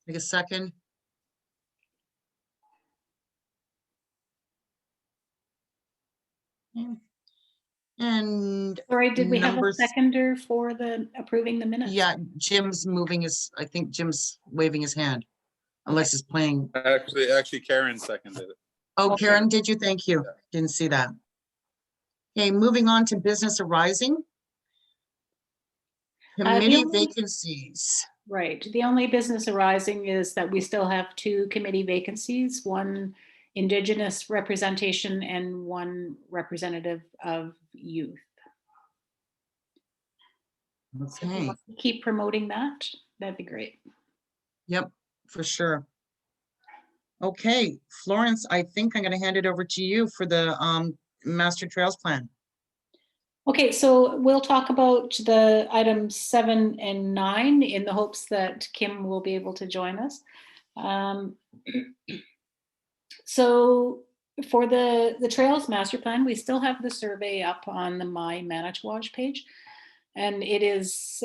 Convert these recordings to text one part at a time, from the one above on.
Take a second. And Sorry, did we have a numbers, seconder for the approving the minutes? yeah, Jim's moving his, I think Jim's waving his hand, unless he's playing. Actually, Karen seconded it. Oh, Okay. Karen, did you? Thank you. Yeah. Didn't see that. Okay, moving on to business arising. Committee only- vacancies. Right. The only business arising is that we still have 2 committee vacancies, one Indigenous representation and one representative of youth. So if you Okay, want to keep promoting that, that'd be great. yep, for sure. Okay, Florence, I think I'm gonna hand it over to you for the master trails plan. Okay, so we'll talk about the items 7 and 9 in the hopes that Kim will be able to join us. So for the Trails Master Plan, we still have the survey up on the My Manitouwadge page. And it is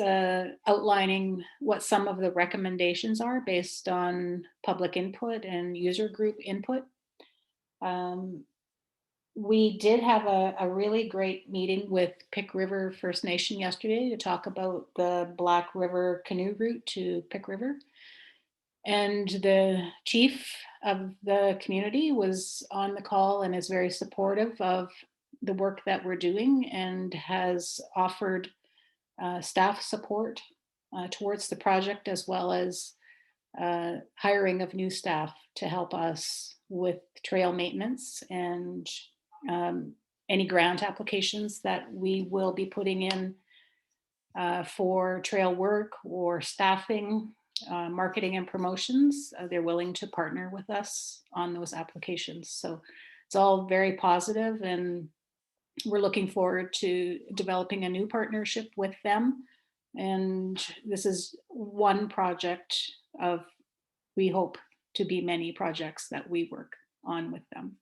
outlining what some of the recommendations are based on public input and user group input. We did have a really great meeting with Pick River First Nation yesterday to talk about the Black River canoe route to Pick River. And the chief of the community was on the call and is very supportive of the work that we're doing and has offered staff support towards the project, as well as hiring of new staff to help us with trail maintenance and any grant applications that we will be putting in for trail work or staffing, marketing and promotions. They're willing to partner with us on those applications. So it's all very positive, and we're looking forward to developing a new partnership with them. And this is one project of, we hope to be many projects that we work on with them.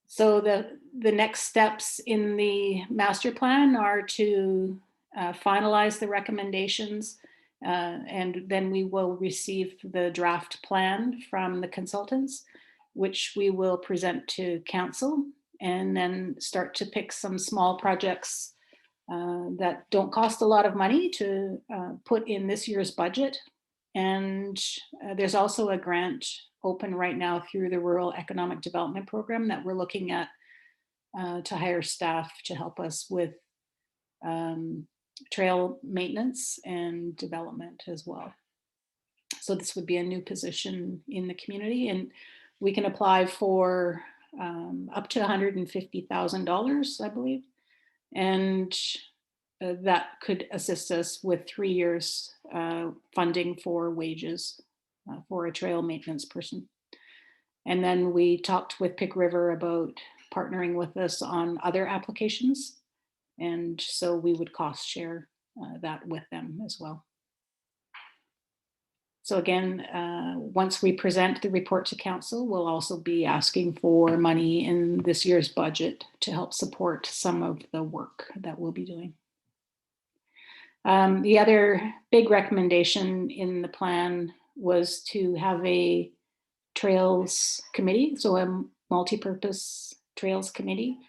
So the next steps in the master plan are to finalize the recommendations, and then we will receive the draft plan from the consultants, which we will present to council, and then start to pick some small projects that don't cost a lot of money to put in this year's budget. And there's also a grant open right now through the Rural Economic Development Program that we're looking at to hire staff to help us with trail maintenance and development as well. So this would be a new position in the community, and we can apply for up to $150,000, I believe. And that could assist us with 3 years funding for wages for a trail maintenance person. And then we talked with Pick River about partnering with us on other applications. And so we would cost share that with them as well. So again, once we present the report to council, we'll also be asking for money in this year's budget to help support some of the work that we'll be doing. The other big recommendation in the plan was to have a trails committee, so a multi-purpose trails committee,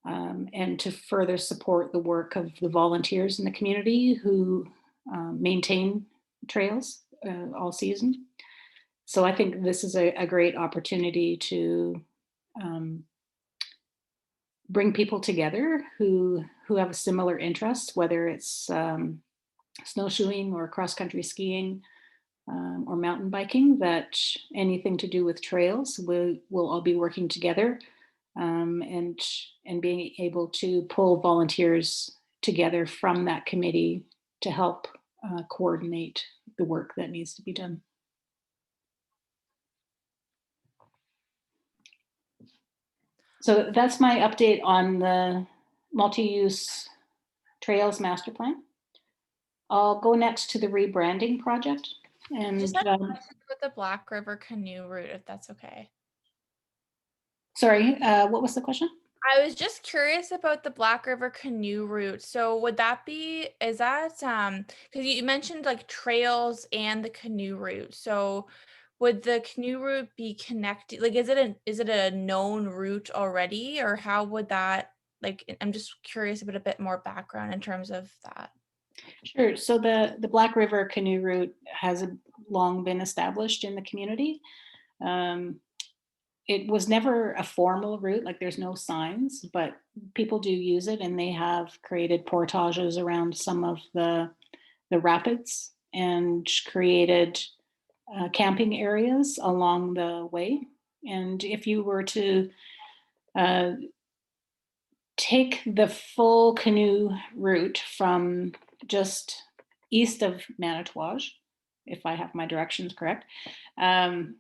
and to further support the work of the volunteers in the community who maintain trails all season. So I think this is a great opportunity to bring people together who have a similar interest, whether it's snowshoeing or cross-country skiing or mountain biking, that anything to do with trails, we'll all be working together and being able to pull volunteers together from that committee to help coordinate the work that needs to be done. So that's my update on the multi-use trails master plan. I'll go next to the rebranding project. And Just have a question with the Black River canoe route, if that's okay. sorry, what was the question? I was just curious about the Black River canoe route. So would that be, is that, because you mentioned like trails and the canoe route. So would the canoe route be connected? Like, is it a known route already, or how would that, like, I'm just curious about a bit more background in terms of that. Sure. So the Black River canoe route has long been established in the community. Um, it was never a formal route, like there's no signs, but people do use it, and they have created portages around some of the rapids and created camping areas along the way. And if you were to uh, take the full canoe route from just east of Manitouage, if I have my directions correct, um,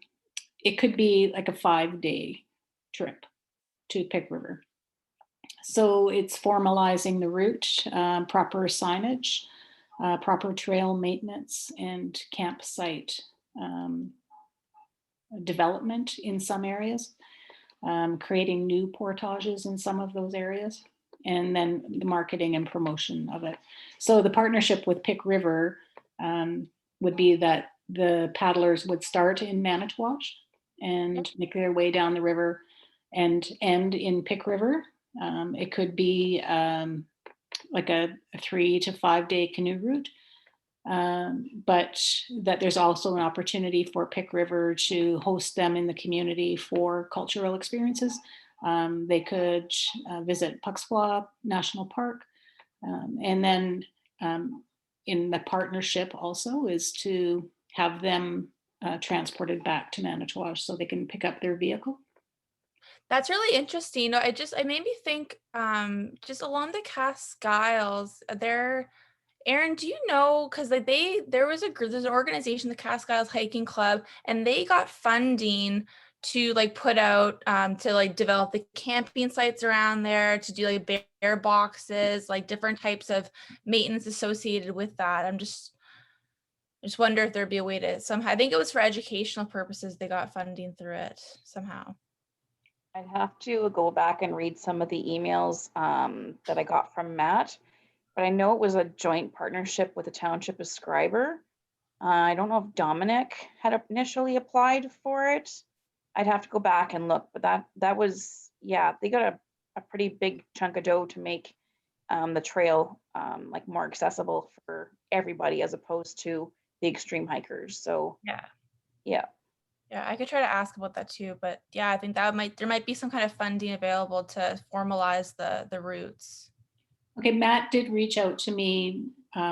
it could be like a 5-day trip to Pick River. So it's formalizing the route, proper signage, proper trail maintenance, and campsite development in some areas, creating new portages in some of those areas, and then the marketing and promotion of it. So the partnership with Pick River would be that the paddlers would start in Manitouage and make their way down the river and end in Pick River. It could be like a 3 to 5 day canoe route. But that there's also an opportunity for Pick River to host them in the community for cultural experiences. They could visit Puxpla National Park. And then in the partnership also is to have them transported back to Manitouage so they can pick up their vehicle. That's really interesting. No, it made me think, just along the Cascades, there, Aaron, do you know, because like there was a group, there's an organization, the Cascades Hiking Club, and they got funding to like put out to like develop the camping sites around there, to do like bear boxes, like different types of maintenance associated with that. I just wonder if there'd be a way to somehow, I think it was for educational purposes, they got funding through it somehow. I'd have to go back and read some of the emails that I got from Matt, but I know it was a joint partnership with the Township of Scriber. I don't know if Dominic had initially applied for it. I'd have to go back and look, but that was, yeah, they got a pretty big chunk of dough to make the trail like more accessible for everybody as opposed to the extreme hikers. So Yeah. yeah. Yeah, I could try to ask about that too, but yeah, I think there might be some kind of funding available to formalize the routes. Okay, Matt did reach out to me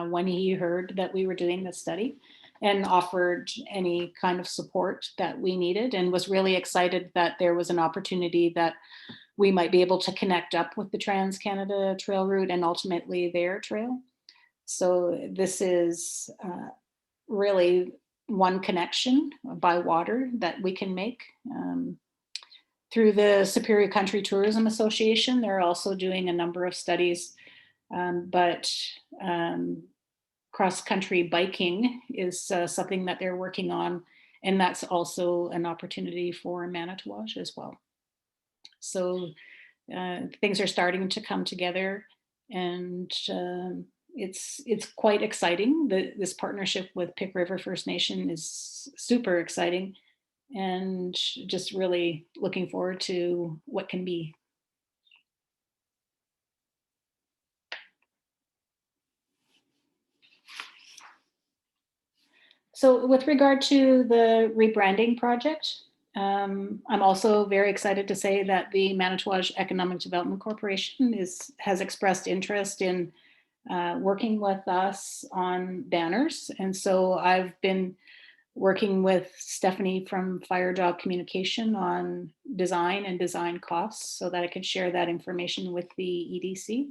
when he heard that we were doing this study and offered any kind of support that we needed, and was really excited that there was an opportunity that we might be able to connect up with the Trans-Canada Trail route and ultimately their trail. So this is really one connection by water that we can make. Through the Superior Country Tourism Association, they're also doing a number of studies, but cross-country biking is something that they're working on, and that's also an opportunity for Manitouage as well. So things are starting to come together, and it's quite exciting. This partnership with Pick River First Nation is super exciting, and just really looking forward to what can be. So with regard to the rebranding project, I'm also very excited to say that the Manitouage Economic Development Corporation has expressed interest in working with us on banners. And so I've been working with Stephanie from Fire Job Communication on design and design costs so that I could share that information with the EDC.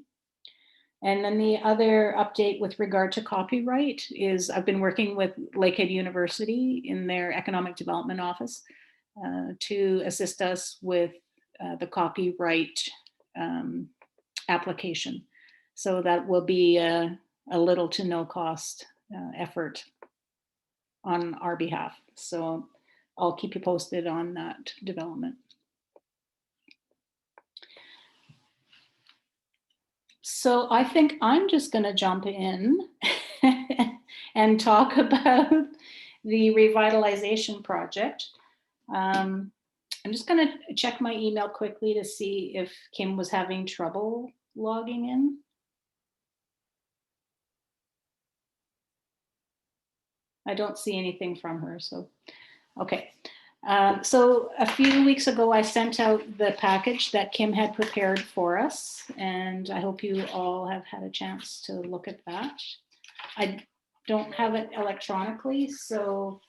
And then the other update with regard to copyright is I've been working with Lakehead University in their economic development office to assist us with the copyright application. So that will be a little to no cost effort on our behalf. So I'll keep you posted on that development. So I think I'm just going to jump in and talk about the Revitalization Project. I'm just going to check my email quickly to see if Kim was having trouble logging in. I don't see anything from her, so, okay. So a few weeks ago, I sent out the package that Kim had prepared for us, and I hope you all have had a chance to look at that. I don't have it electronically, so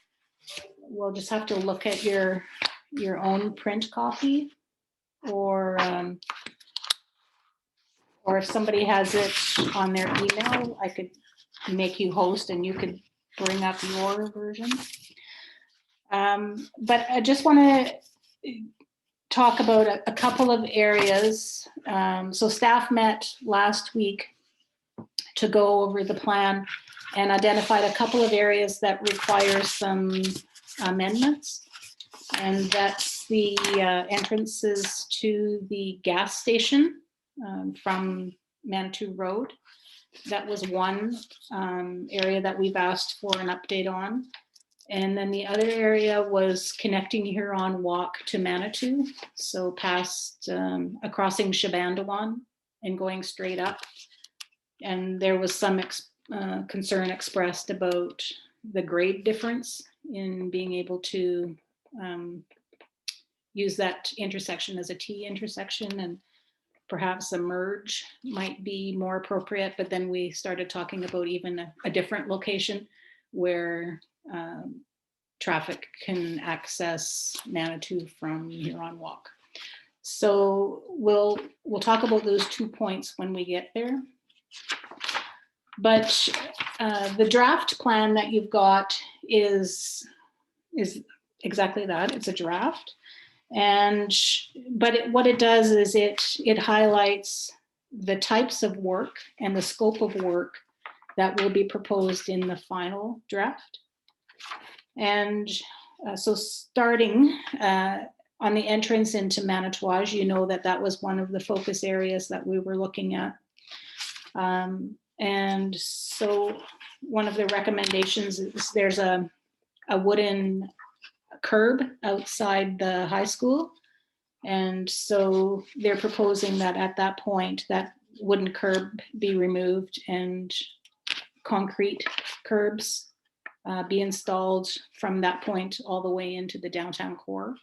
we'll just have to look at your own print copy, or if somebody has it on their email, I could make you host and you could bring up your version. But I just want to talk about a couple of areas. So staff met last week to go over the plan and identified a couple of areas that require some amendments. And that's the entrances to the gas station from Manitou Road. That was one area that we've asked for an update on. And then the other area was connecting Huron Walk to Manitou. So past crossing Shabandawan and going straight up. And there was some concern expressed about the grade difference in being able to use that intersection as a T intersection, and perhaps a merge might be more appropriate. But then we started talking about even a different location where traffic can access Manitou from Huron Walk. So we'll talk about those 2 points when we get there. But the draft plan that you've got is exactly that. It's a draft. But what it does is it highlights the types of work and the scope of work that will be proposed in the final draft. And so starting on the entrance into Manitouage, you know that was one of the focus areas that we were looking at. And so one of the recommendations is there's a wooden curb outside the high school. And so they're proposing that at that point, that wooden curb be removed and concrete curbs be installed from that point all the way into the downtown core.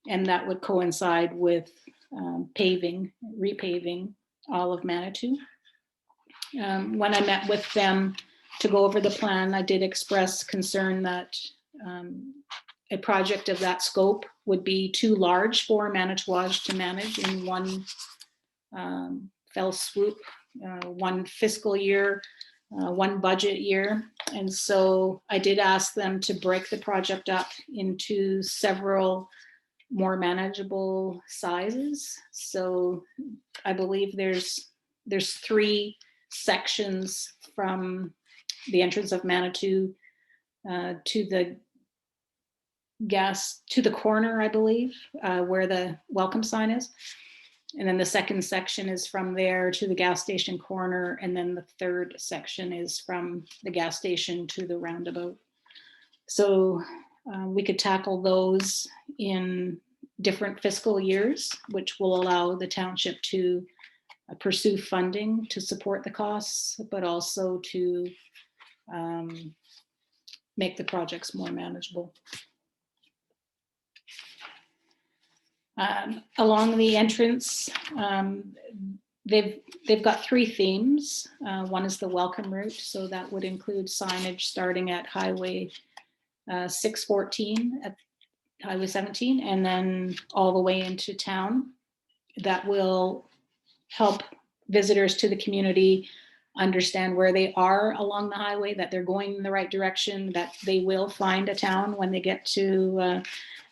And that would coincide with repaving all of Manitou. When I met with them to go over the plan, I did express concern that a project of that scope would be too large for Manitouage to manage in one fell swoop, one fiscal year, one budget year. And so I did ask them to break the project up into several more manageable sizes. So I believe there's 3 sections from the entrance of Manitou to the corner, I believe, where the welcome sign is. And then the second section is from there to the gas station corner. And then the third section is from the gas station to the roundabout. So we could tackle those in different fiscal years, which will allow the township to pursue funding to support the costs, but also to make the projects more manageable. Along the entrance, they've got 3 themes. One is the welcome route, so that would include signage starting at Highway 614 at Highway 17, and then all the way into town. That will help visitors to the community understand where they are along the highway, that they're going in the right direction, that they will find a town when they get to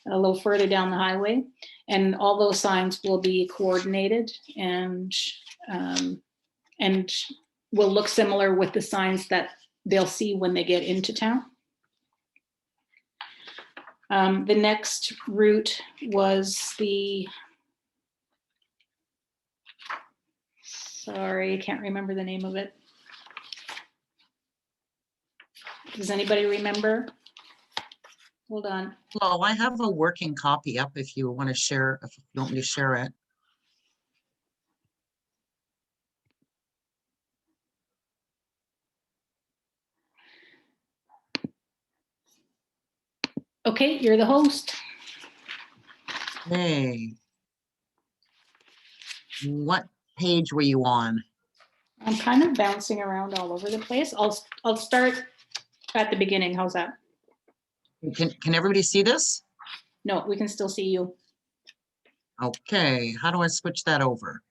a little further down the highway. And all those signs will be coordinated and will look similar with the signs that they'll see when they get into town. The next route was Sorry, I can't remember the name of it. Does anybody remember? Hold on. Well, I have a working copy up if you want to share, if you want me to share it. Okay, you're the host. Hey. What page were you on? I'm kind of bouncing around all over the place. I'll start at the beginning. How's that? Can everybody see this? No, we can still see you. Okay, how do I switch that over?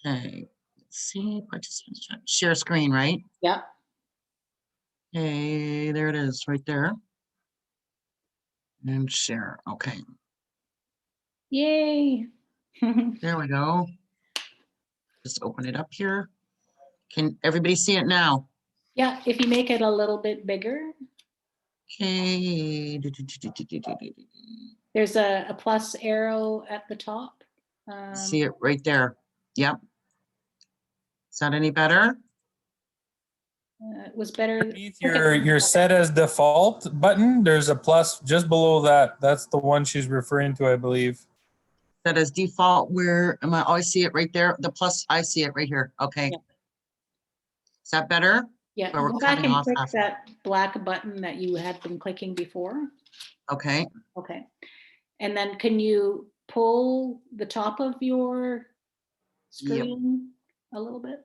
Okay, let's see, participants chat. Share screen, right? Yeah. Hey, there it is, right there. And share, okay, Yay. there we go. Just open it up here. Can everybody see it now? Yeah, if you make it a little bit bigger, Okay. there's a plus arrow at the top. See it right there. Yep. Is that any better? It was better. Underneath your set as default button, there's a plus just below that. That's the one she's referring to, I believe. That is default. Where am I? Oh, I see it right there. The plus, I see it right here. Okay. Yeah. Is that better? Yeah, Or we're go back cutting and off click half. that black button that you had been clicking before. Okay. Okay. And then can you pull the top of your screen a little bit?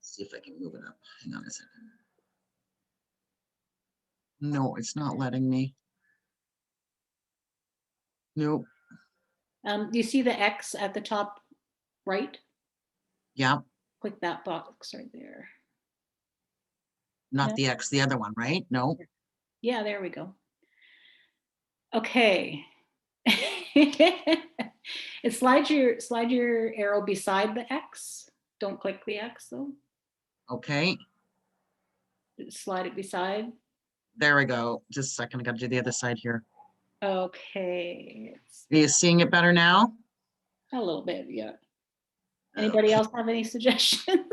See if I can move it up. Hang on a second. No, it's not letting me. Nope. Do you see the X at the top right? Yeah, Click that box right there. not No. the X, the other one, right? No. Yeah, there we go. Okay. Slide your arrow beside the X. Don't click the X though. Okay. Slide it beside. There we go. Just a second. I got to do the other side here. Okay. Are you seeing it better now? A little bit, yeah. Anybody else have any suggestions?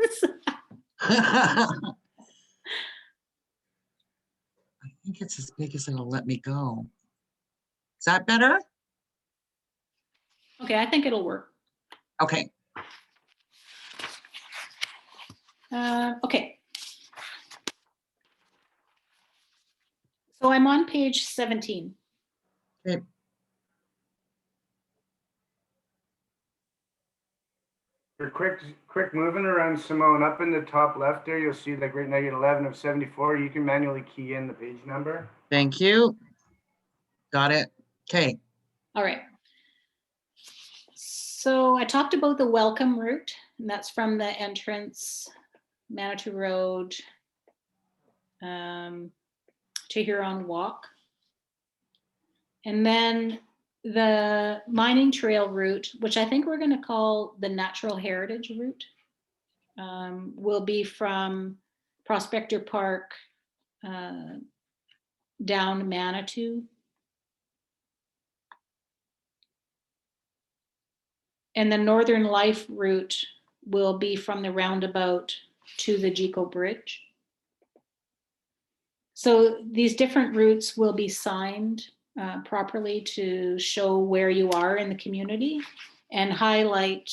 I think it's as big as it'll let me go. Is that better? Okay, I think it'll work. Okay. Okay. So I'm on page 17. Okay. For quick moving around, Simone, up in the top left there, you'll see like right now you're 11 of 74. You can manually key in the page number. Thank you. Got it. Okay. All right. So I talked about the welcome route, and that's from the entrance, Manitou Road, to Huron Walk. And then the mining trail route, which I think we're going to call the natural heritage route, will be from Prospector Park down Manitou. And the Northern Life route will be from the roundabout to the Jico Bridge. So these different routes will be signed properly to show where you are in the community and highlight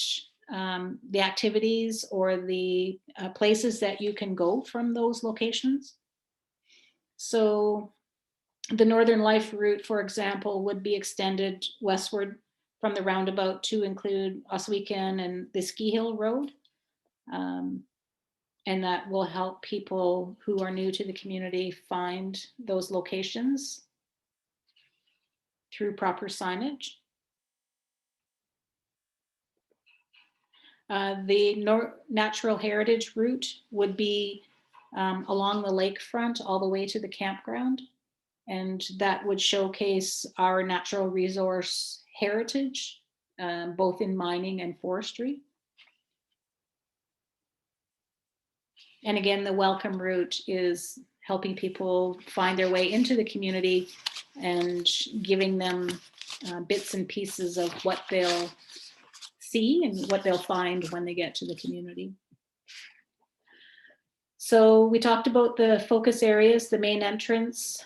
the activities or the places that you can go from those locations. So the Northern Life route, for example, would be extended westward from the roundabout to include Oswegan and the Ski Hill Road. And that will help people who are new to the community find those locations through proper signage. The natural heritage route would be along the lakefront all the way to the campground. And that would showcase our natural resource heritage, both in mining and forestry. And again, the welcome route is helping people find their way into the community and giving them bits and pieces of what they'll see and what they'll find when they get to the community. So we talked about the focus areas, the main entrance,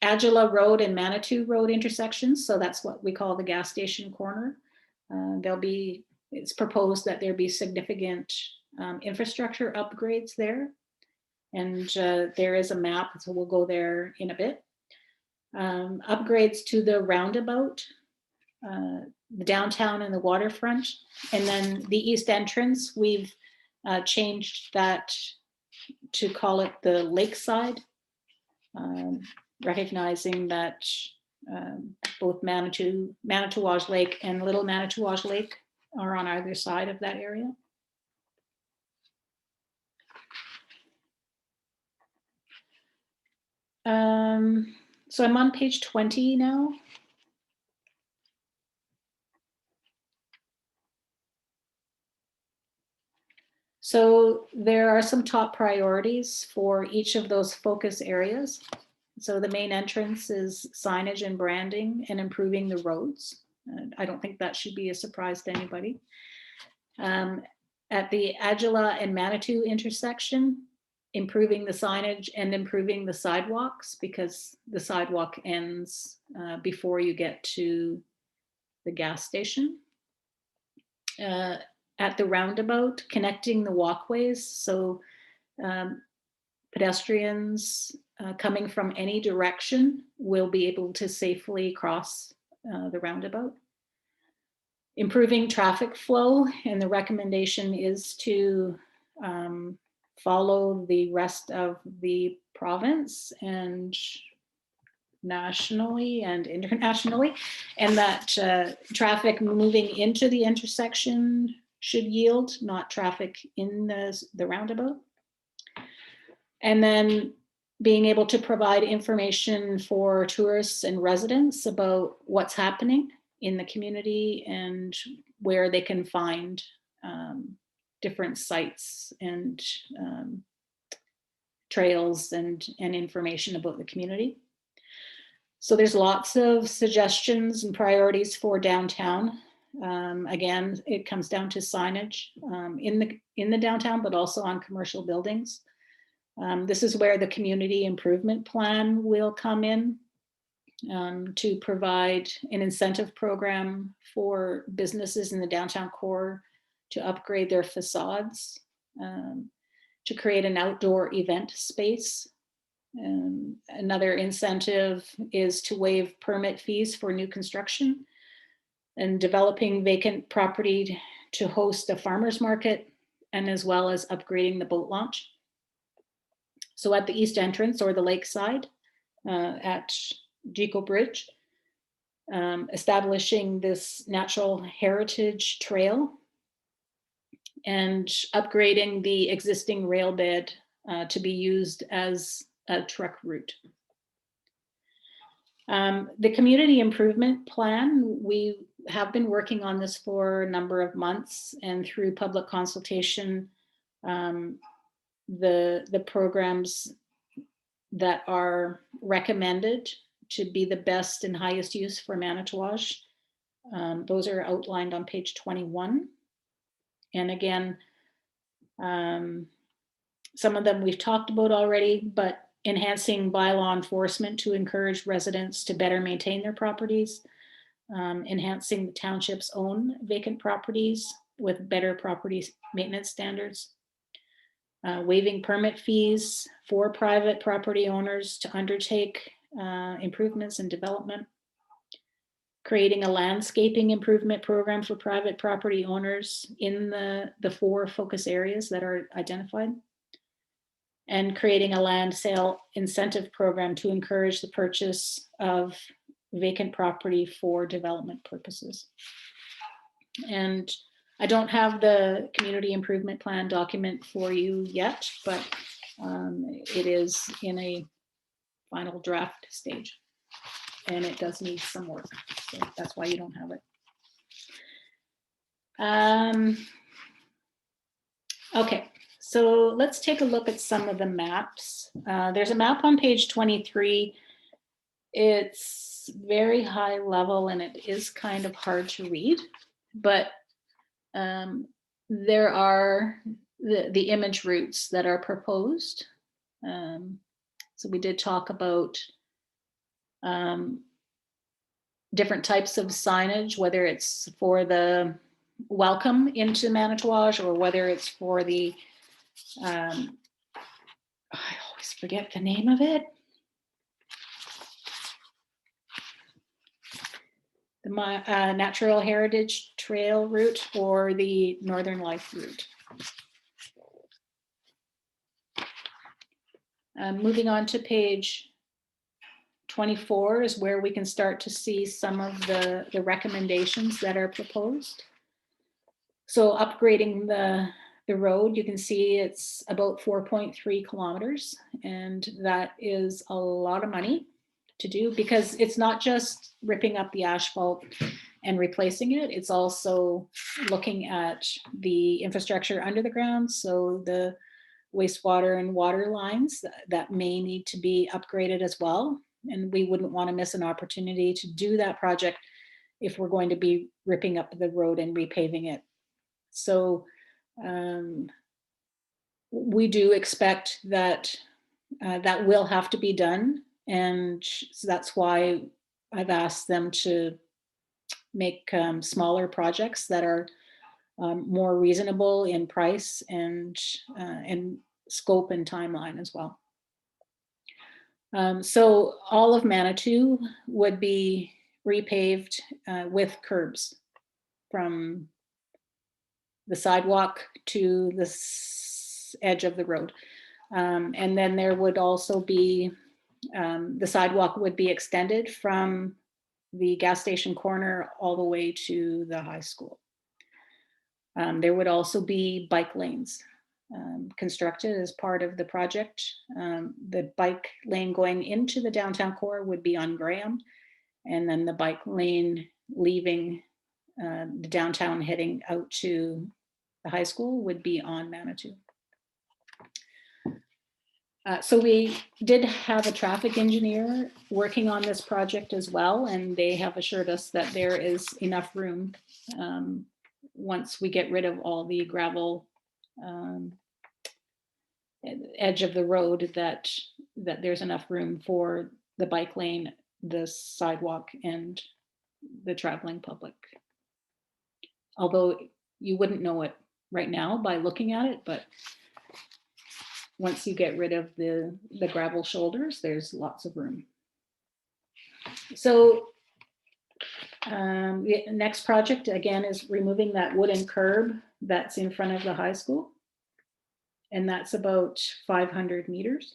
Agila Road and Manitou Road intersections. So that's what we call the gas station corner. It's proposed that there be significant infrastructure upgrades there. And there is a map, so we'll go there in a bit. Upgrades to the roundabout, the downtown and the waterfront. And then the east entrance, we've changed that to call it the lakeside, recognizing that both Manitouage Lake and Little Manitouage Lake are on either side of that area. So I'm on page 20 now. So there are some top priorities for each of those focus areas. So the main entrance is signage and branding and improving the roads. I don't think that should be a surprise to anybody. At the Agila and Manitou intersection, improving the signage and improving the sidewalks, because the sidewalk ends before you get to the gas station. At the roundabout, connecting the walkways, so pedestrians coming from any direction will be able to safely cross the roundabout. Improving traffic flow, and the recommendation is to follow the rest of the province and nationally and internationally, and that traffic moving into the intersection should yield, not traffic in the roundabout. And then being able to provide information for tourists and residents about what's happening in the community and where they can find different sites and trails and information about the community. So there's lots of suggestions and priorities for downtown. Again, it comes down to signage in the downtown, but also on commercial buildings. This is where the community improvement plan will come in to provide an incentive program for businesses in the downtown core to upgrade their facades, to create an outdoor event space. Another incentive is to waive permit fees for new construction, and developing vacant property to host a farmer's market, and as well as upgrading the boat launch. So at the east entrance or the lakeside at Gico Bridge, establishing this natural heritage trail and upgrading the existing rail bed to be used as a truck route. The community improvement plan, we have been working on this for a number of months, and through public consultation, the programs that are recommended to be the best and highest use for Manitouage, those are outlined on page 21. And again, some of them we've talked about already, but enhancing bylaw enforcement to encourage residents to better maintain their properties, enhancing the township's own vacant properties with better property maintenance standards, waiving permit fees for private property owners to undertake improvements and development, creating a landscaping improvement program for private property owners in the 4 focus areas that are identified, and creating a land sale incentive program to encourage the purchase of vacant property for development purposes. And I don't have the community improvement plan document for you yet, but it is in a final draft stage, and it does need some work. So that's why you don't have it. Okay. So let's take a look at some of the maps. There's a map on page 23. It's very high level and it is kind of hard to read. but there are the image routes that are proposed. So we did talk about different types of signage, whether it's for the welcome into Manitouage or whether it's for the, I always forget the name of it. The Natural Heritage Trail route or the Northern Life route. Moving on to page 24 is where we can start to see some of the recommendations that are proposed. So upgrading the road, you can see it's about 4.3 kilometers, and that is a lot of money to do, because it's not just ripping up the asphalt and replacing it, it's also looking at the infrastructure under the ground. So the wastewater and water lines that may need to be upgraded as well. And we wouldn't want to miss an opportunity to do that project if we're going to be ripping up the road and repaving it. So we do expect that that will have to be done. And so that's why I've asked them to make smaller projects that are more reasonable in price and scope and timeline as well. So all of Manitou would be repaved with curbs from the sidewalk to the edge of the road. And then there would also be, the sidewalk would be extended from the gas station corner all the way to the high school. There would also be bike lanes constructed as part of the project. The bike lane going into the downtown core would be on Graham, and then the bike lane leaving the downtown heading out to the high school would be on Manitou. So we did have a traffic engineer working on this project as well, and they have assured us that there is enough room once we get rid of all the gravel edge of the road, that there's enough room for the bike lane, the sidewalk, and the traveling public. Although you wouldn't know it right now by looking at it, but once you get rid of the gravel shoulders, there's lots of room. So the next project again is removing that wooden curb that's in front of the high school. And that's about 500 meters.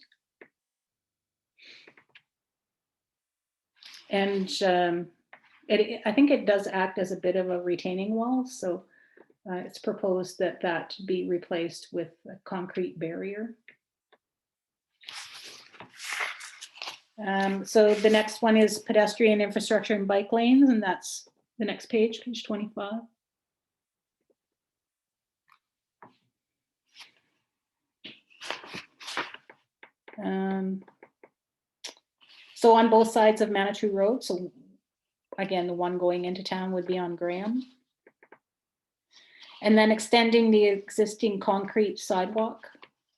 And I think it does act as a bit of a retaining wall. So it's proposed that that be replaced with a concrete barrier. So the next one is pedestrian infrastructure and bike lanes, and that's the next page, page 25. So on both sides of Manitou Road, so again, the one going into town would be on Graham. And then extending the existing concrete sidewalk.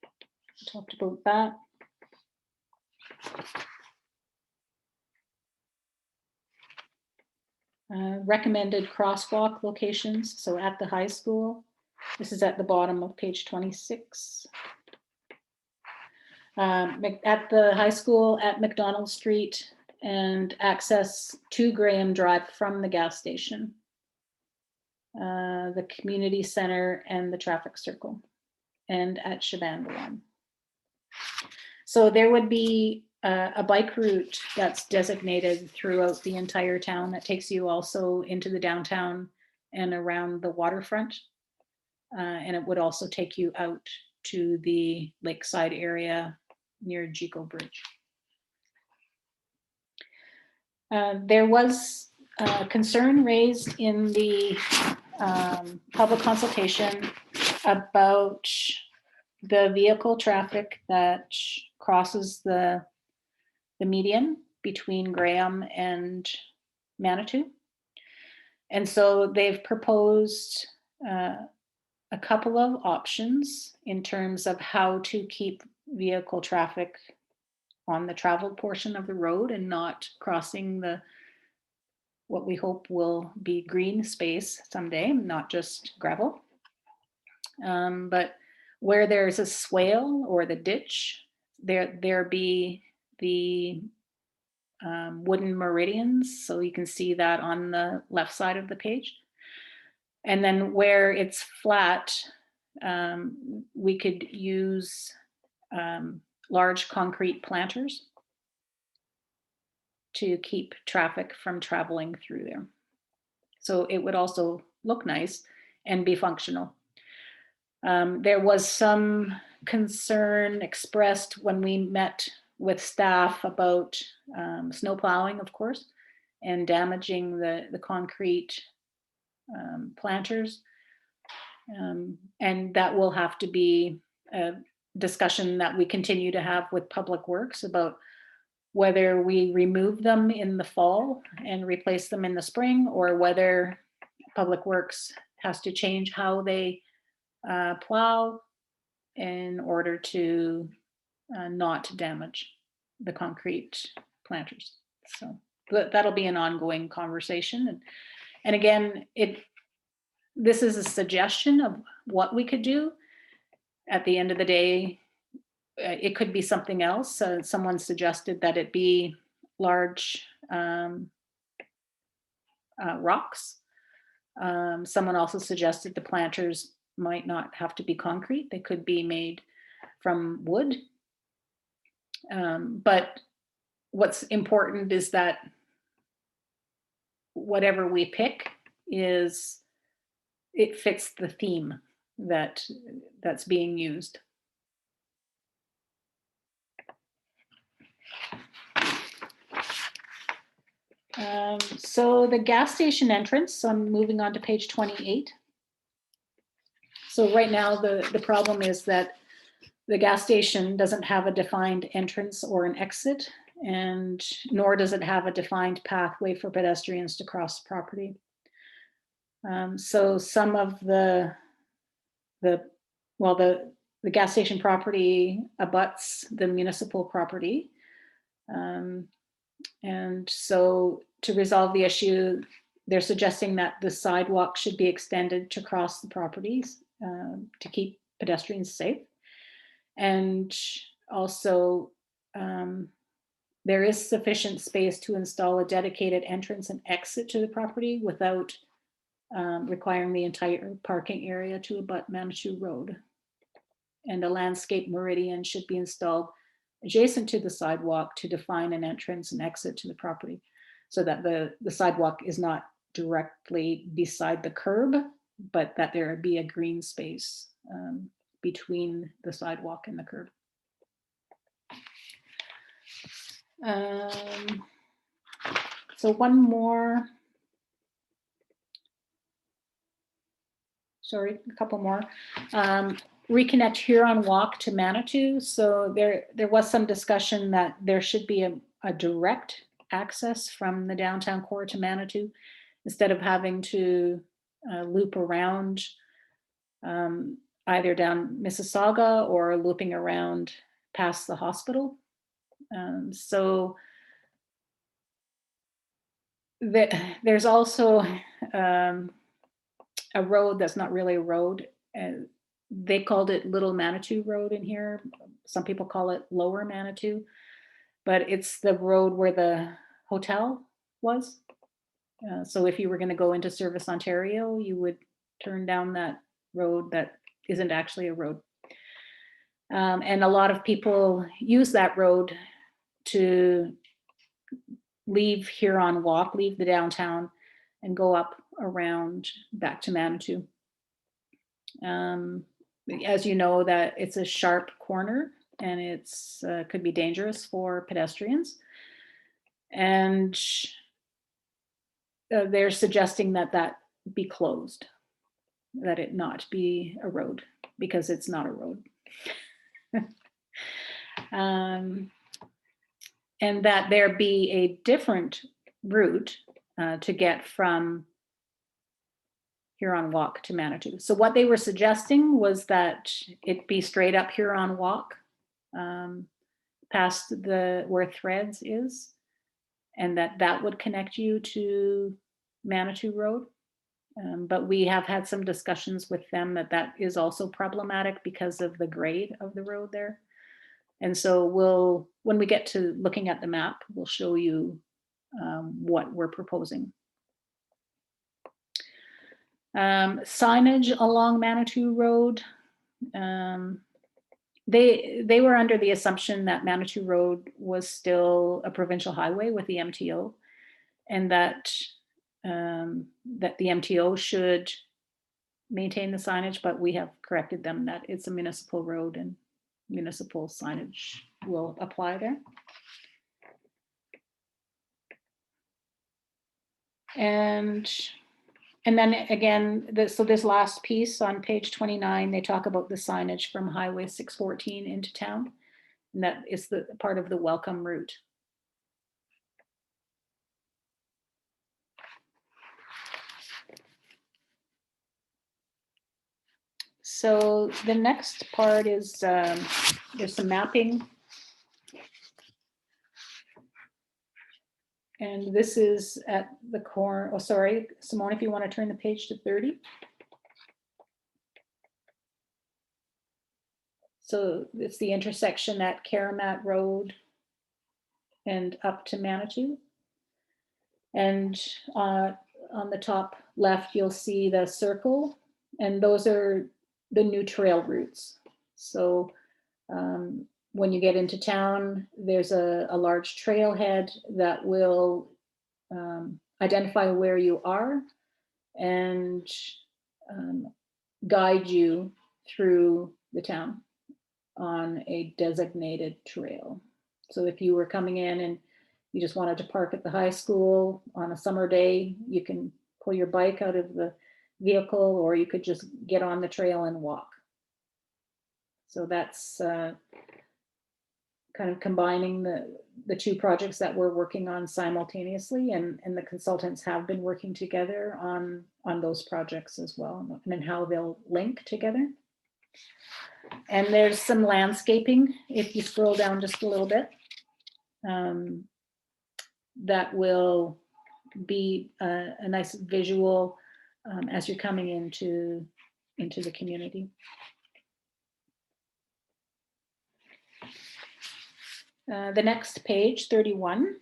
We talked about that. Recommended crosswalk locations. So at the high school, this is at the bottom of page 26. At the high school at McDonald Street, and access to Graham Drive from the gas station, the community center, and the traffic circle, and at Shabandawan. So there would be a bike route that's designated throughout the entire town that takes you also into the downtown and around the waterfront. And it would also take you out to the lakeside area near Jico Bridge. There was concern raised in the public consultation about the vehicle traffic that crosses the median between Graham and Manitou. And so they've proposed a couple of options in terms of how to keep vehicle traffic on the traveled portion of the road and not crossing what we hope will be green space someday, not just gravel. But where there's a swale or the ditch, there be the wooden meridians. So you can see that on the left side of the page. And then where it's flat, we could use large concrete planters to keep traffic from traveling through there. So it would also look nice and be functional. There was some concern expressed when we met with staff about snow plowing, of course, and damaging the concrete planters. And that will have to be a discussion that we continue to have with Public Works about whether we remove them in the fall and replace them in the spring, or whether Public Works has to change how they plow in order to not damage the concrete planters. So that'll be an ongoing conversation. And again, this is a suggestion of what we could do. At the end of the day, it could be something else. Someone suggested that it be large rocks. Someone also suggested the planters might not have to be concrete. They could be made from wood. But what's important is that whatever we pick it fits the theme that's being used. So the gas station entrance, so I'm moving on to page 28. So right now the problem is that the gas station doesn't have a defined entrance or an exit, and nor does it have a defined pathway for pedestrians to cross property. So some of the gas station property abuts the municipal property. And so to resolve the issue, they're suggesting that the sidewalk should be extended to cross the properties to keep pedestrians safe. And also there is sufficient space to install a dedicated entrance and exit to the property without requiring the entire parking area to abut Manitou Road. And a landscape meridian should be installed adjacent to the sidewalk to define an entrance and exit to the property, so that the sidewalk is not directly beside the curb, but that there be a green space between the sidewalk and the curb. So one more. Sorry, a couple more. Reconnect Huron Walk to Manitou. So there was some discussion that there should be a direct access from the downtown core to Manitou instead of having to loop around either down Mississauga or looping around past the hospital. So there's also a road that's not really a road. They called it Little Manitou Road in here. Some people call it Lower Manitou, but it's the road where the hotel was. So if you were going to go into Service Ontario, you would turn down that road that isn't actually a road. And a lot of people use that road to leave Huron Walk, leave the downtown, and go up around back to Manitou. As you know, that it's a sharp corner and it's could be dangerous for pedestrians. And they're suggesting that be closed, that it not be a road, because it's not a road. And that there be a different route to get from Huron Walk to Manitou. So what they were suggesting was that it be straight up Huron Walk, past where Threads is, and that would connect you to Manitou Road. But we have had some discussions with them that is also problematic because of the grade of the road there. And so when we get to looking at the map, we'll show you what we're proposing. Signage along Manitou Road. They were under the assumption that Manitou Road was still a provincial highway with the MTO, and that the MTO should maintain the signage, but we have corrected them that it's a municipal road and municipal signage will apply there. And then again, so this last piece on page 29, they talk about the signage from Highway 614 into town, and that is the part of the welcome route. So the next part is there's some mapping. And this is at the corner, oh, sorry, Simone, if you want to turn the page to 30. So it's the intersection at Karamat Road and up to Manitou. And on the top left, you'll see the circle, and those are the new trail routes. So when you get into town, there's a large trailhead that will identify where you are and guide you through the town on a designated trail. So if you were coming in and you just wanted to park at the high school on a summer day, you can pull your bike out of the vehicle, or you could just get on the trail and walk. So that's kind of combining the two projects that we're working on simultaneously, and the consultants have been working together on those projects as well, and how they'll link together. And there's some landscaping, if you scroll down just a little bit, that will be a nice visual as you're coming into the community. The next page, 31,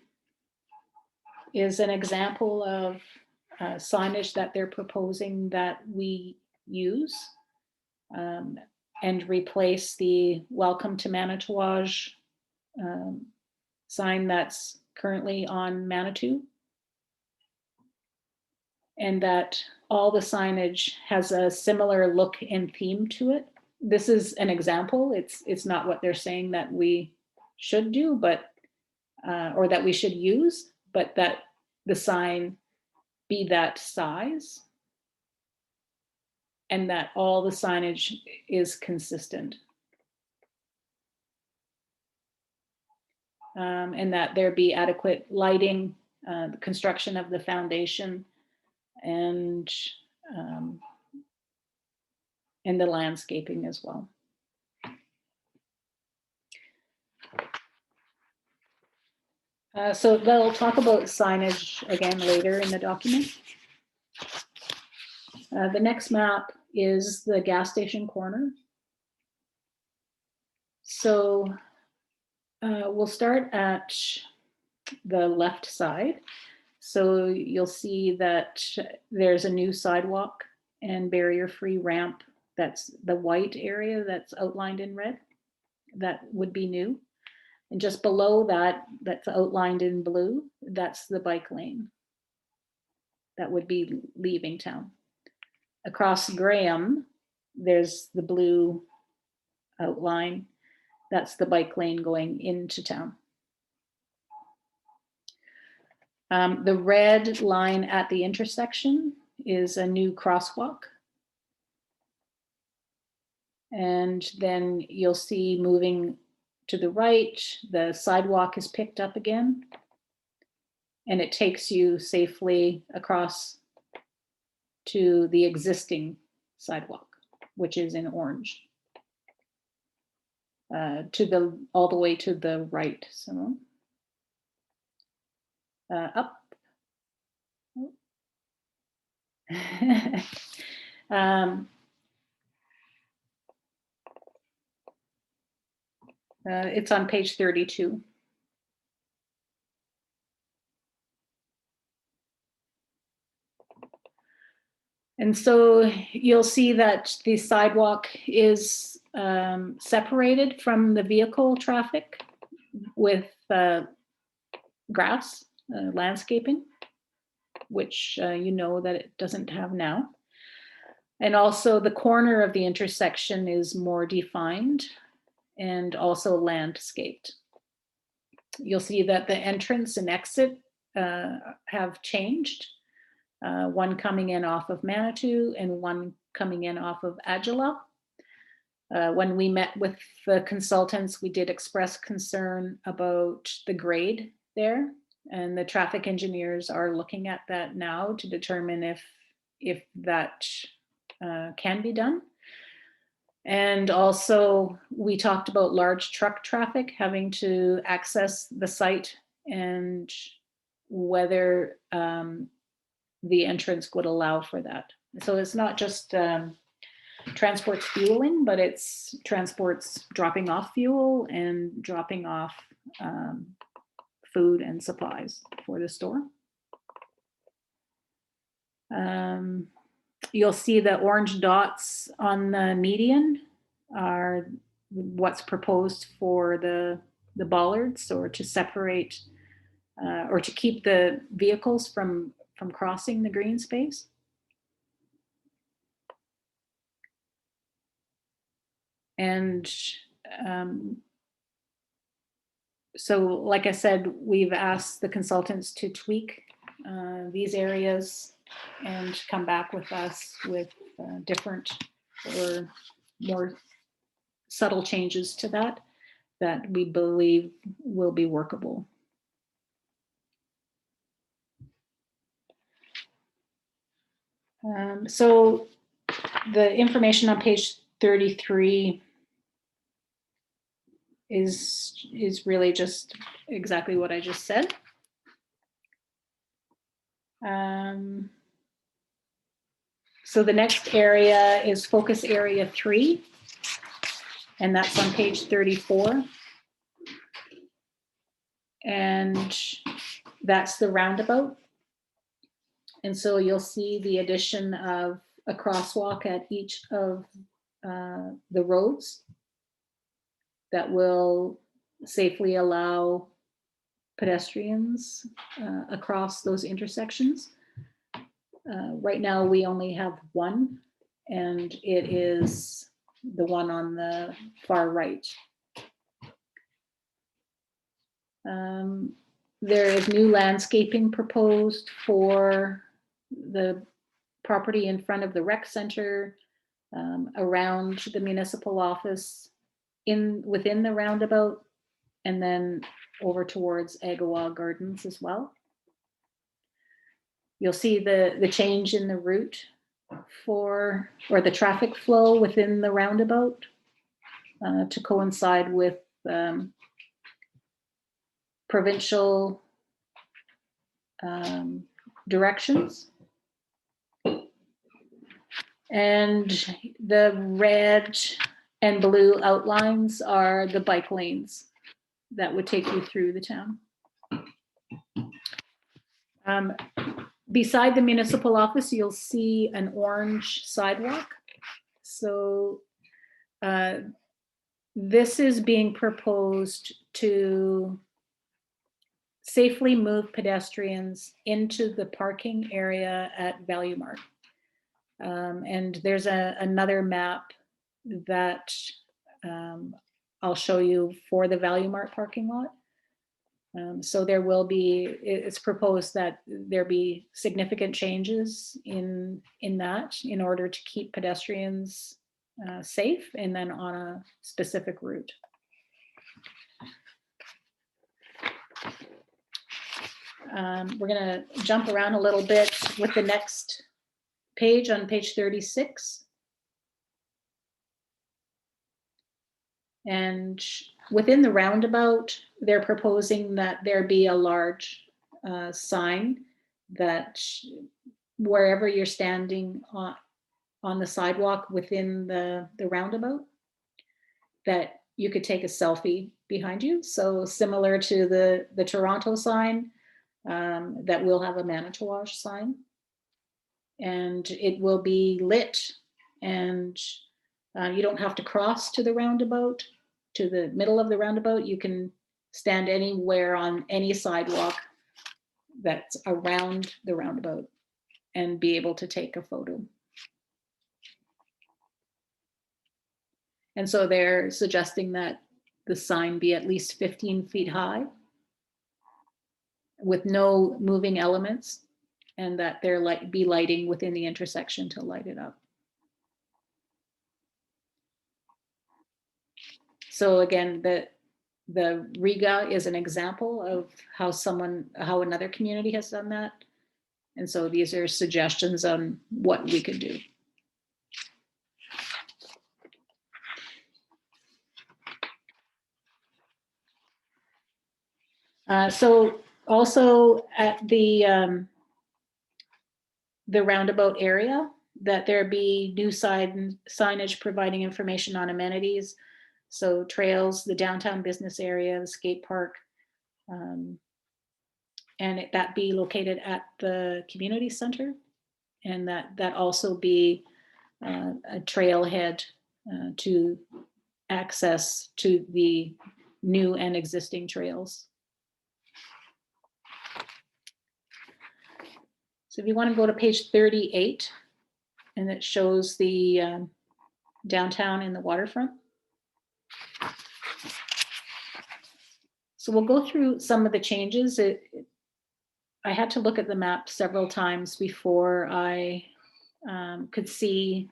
is an example of signage that they're proposing that we use and replace the Welcome to Manitouage sign that's currently on Manitou. And that all the signage has a similar look and theme to it. This is an example. It's not what they're saying that we should do, but or that we should use, but that the sign be that size and that all the signage is consistent. And that there be adequate lighting, the construction of the foundation, and the landscaping as well. So they'll talk about signage again later in the document. The next map is the gas station corner. So we'll start at the left side. So you'll see that there's a new sidewalk and barrier-free ramp. That's the white area that's outlined in red. That would be new. And just below that, that's outlined in blue, that's the bike lane. That would be leaving town. Across Graham, there's the blue outline. That's the bike lane going into town. The red line at the intersection is a new crosswalk. And then you'll see moving to the right, the sidewalk is picked up again. And it takes you safely across to the existing sidewalk, which is in orange. All the way to the right, so. Up. It's on page 32. And so you'll see that the sidewalk is separated from the vehicle traffic with grass, landscaping, which you know that it doesn't have now. And also the corner of the intersection is more defined and also landscaped. You'll see that the entrance and exit have changed. One coming in off of Manitou and one coming in off of Agila. When we met with the consultants, we did express concern about the grade there, and the traffic engineers are looking at that now to determine if that can be done. And also we talked about large truck traffic having to access the site and whether the entrance would allow for that. So it's not just transports fueling, but it's transports dropping off fuel and dropping off food and supplies for the store. You'll see the orange dots on the median are what's proposed for the bollards, or to separate or to keep the vehicles from crossing the green space. And so, like I said, we've asked the consultants to tweak these areas and come back with us with different or more subtle changes to that we believe will be workable. So the information on page 33 is really just exactly what I just said. So the next area is focus area 3, and that's on page 34. And that's the roundabout. And so you'll see the addition of a crosswalk at each of the roads that will safely allow pedestrians across those intersections. Right now, we only have one, and it is the one on the far right. There is new landscaping proposed for the property in front of the rec center, around the municipal office, within the roundabout, and then over towards Agawa Gardens as well. You'll see the change in the route or the traffic flow within the roundabout to coincide with provincial directions. And the red and blue outlines are the bike lanes that would take you through the town. Beside the municipal office, you'll see an orange sidewalk. So this is being proposed to safely move pedestrians into the parking area at Value Mart. And there's another map that I'll show you for the Value Mart parking lot. So there will be, it's proposed that there be significant changes in that in order to keep pedestrians safe and then on a specific route. We're going to jump around a little bit with the next page, on page 36. And within the roundabout, they're proposing that there be a large sign that wherever you're standing on the sidewalk within the roundabout, that you could take a selfie behind you. So similar to the Toronto sign, that will have a Manitou sign. And it will be lit, and you don't have to cross to the roundabout, to the middle of the roundabout. You can stand anywhere on any sidewalk that's around the roundabout and be able to take a photo. And so they're suggesting that the sign be at least 15 feet high with no moving elements, and that there be lighting within the intersection to light it up. So again, the Riga is an example of how another community has done that. And so these are suggestions on what we could do. So also at the roundabout area, that there be new signage providing information on amenities. So trails, the downtown business area, the skate park, and that be located at the community center, and that also be a trailhead to access to the new and existing trails. So if you want to go to page 38, and it shows the downtown and the waterfront. So we'll go through some of the changes. I had to look at the map several times before I could see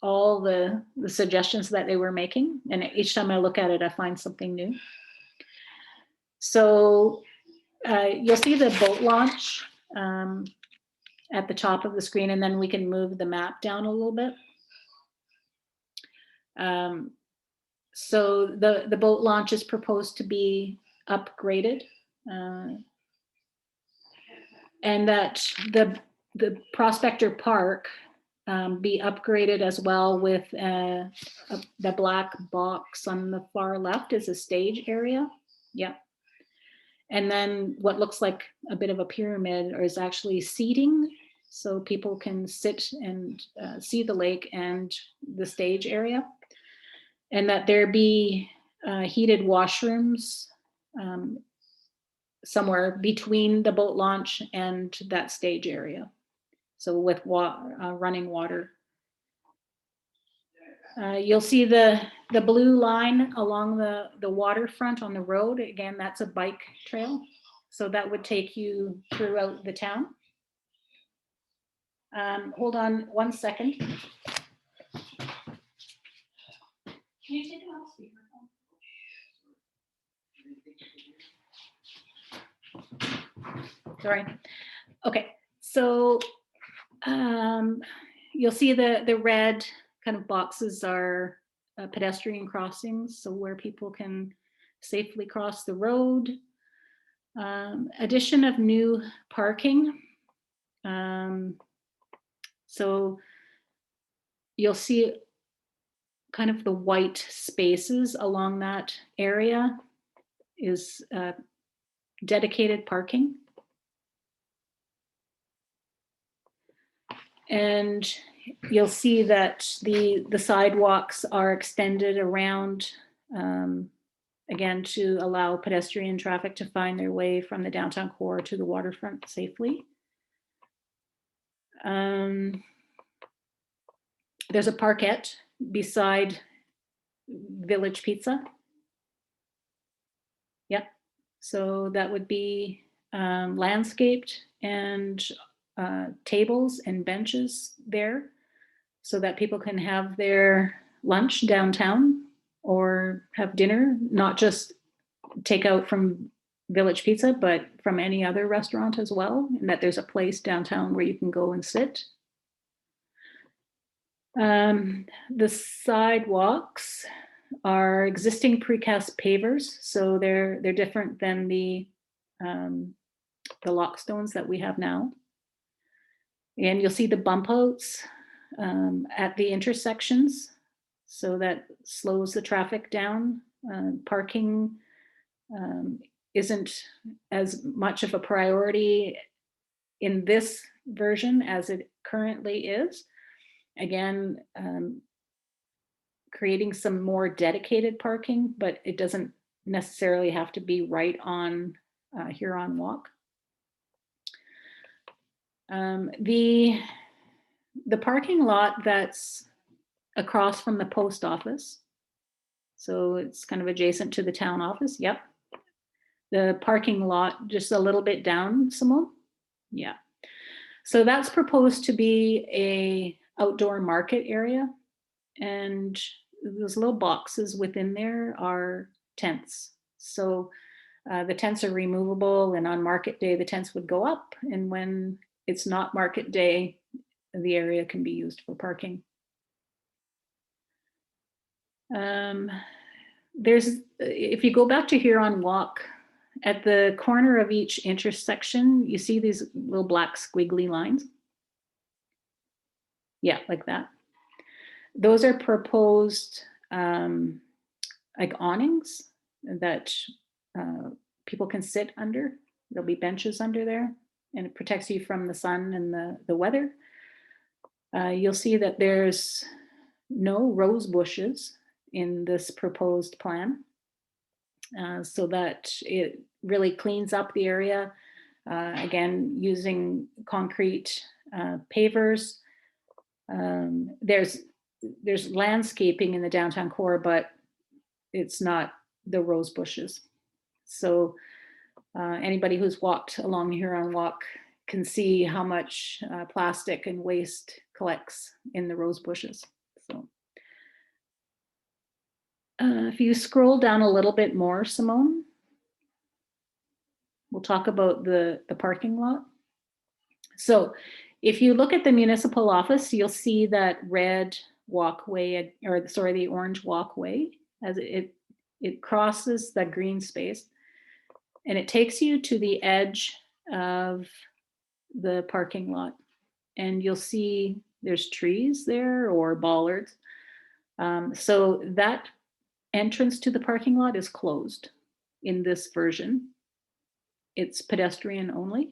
all the suggestions that they were making. And each time I look at it, I find something new. So you'll see the boat launch at the top of the screen, and then we can move the map down a little bit. So the boat launch is proposed to be upgraded, and that the Prospector Park be upgraded as well with the black box on the far left is a stage area. Yep. And then what looks like a bit of a pyramid is actually seating, so people can sit and see the lake and the stage area. And that there be heated washrooms somewhere between the boat launch and that stage area. So with running water. You'll see the blue line along the waterfront on the road. Again, that's a bike trail. So that would take you throughout the town. Hold on 1 second. Can you take it off speakerphone? Sorry. Okay, so you'll see the red kind of boxes are pedestrian crossings, so where people can safely cross the road. Addition of new parking. So you'll see kind of the white spaces along that area is dedicated parking. And you'll see that the sidewalks are extended around, again, to allow pedestrian traffic to find their way from the downtown core to the waterfront safely. There's a parkette beside Village Pizza. Yep, so that would be landscaped and tables and benches there so that people can have their lunch downtown or have dinner, not just take out from Village Pizza, but from any other restaurant as well, and that there's a place downtown where you can go and sit. The sidewalks are existing precast pavers, so they're different than the lock stones that we have now. And you'll see the bump outs at the intersections, so that slows the traffic down. Parking isn't as much of a priority in this version as it currently is. Again, creating some more dedicated parking, but it doesn't necessarily have to be right on Huron Walk. The parking lot that's across from the post office, so it's kind of adjacent to the town office. Yep. The parking lot just a little bit down, Simone. Yeah. So that's proposed to be a outdoor market area, and those little boxes within there are tents. So the tents are removable, and on market day the tents would go up, and when it's not market day, the area can be used for parking. If you go back to Huron Walk, at the corner of each intersection, you see these little black squiggly lines. Yeah, like that. Those are proposed like awnings that people can sit under. There'll be benches under there, and it protects you from the sun and the weather. You'll see that there's no rose bushes in this proposed plan, so that it really cleans up the area. Again, using concrete pavers. There's landscaping in the downtown core, but it's not the rose bushes. So anybody who's walked along Huron Walk can see how much plastic and waste collects in the rose bushes. So if you scroll down a little bit more, Simone, we'll talk about the parking lot. So if you look at the municipal office, you'll see that red walkway, or sorry, the orange walkway, as it crosses the green space, and it takes you to the edge of the parking lot, and you'll see there's trees there or bollards. So that entrance to the parking lot is closed in this version. It's pedestrian only.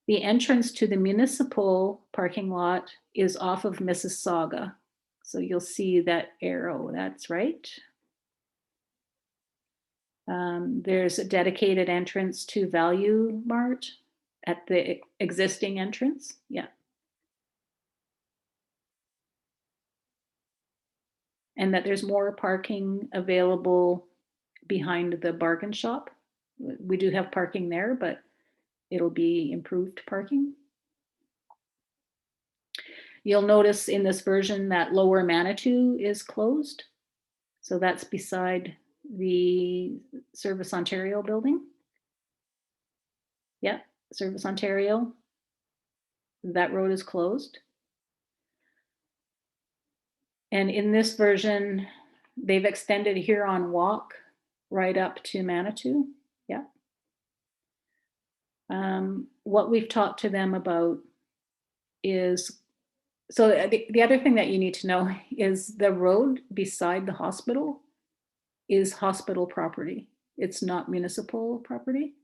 The entrance to the municipal parking lot is off of Mississauga. So you'll see that arrow, that's right. There's a dedicated entrance to Value Mart at the existing entrance. Yeah. And that there's more parking available behind the bargain shop. We do have parking there, but it'll be improved parking. You'll notice in this version that Lower Manitou is closed. So that's beside the Service Ontario building. Yeah, Service Ontario. That road is closed. And in this version, they've extended Huron Walk right up to Manitou. Yeah. What we've talked to them about is, so the other thing that you need to know is the road beside the hospital is hospital property. It's not municipal property.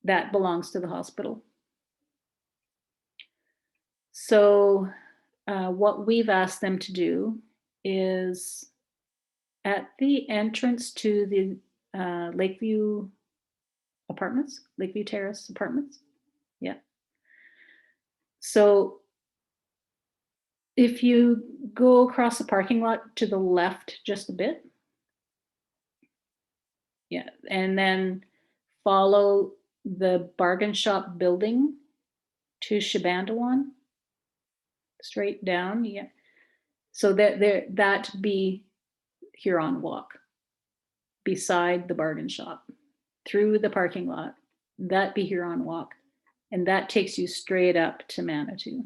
That belongs to the hospital. So what we've asked them to do is at the entrance to the Lakeview Apartments, Lakeview Terrace Apartments. Yeah. So if you go across the parking lot to the left just a bit, yeah, and then follow the bargain shop building to Shabandawan, straight down, yeah. So that be Huron Walk, beside the bargain shop, through the parking lot, that be Huron Walk, and that takes you straight up to Manitou.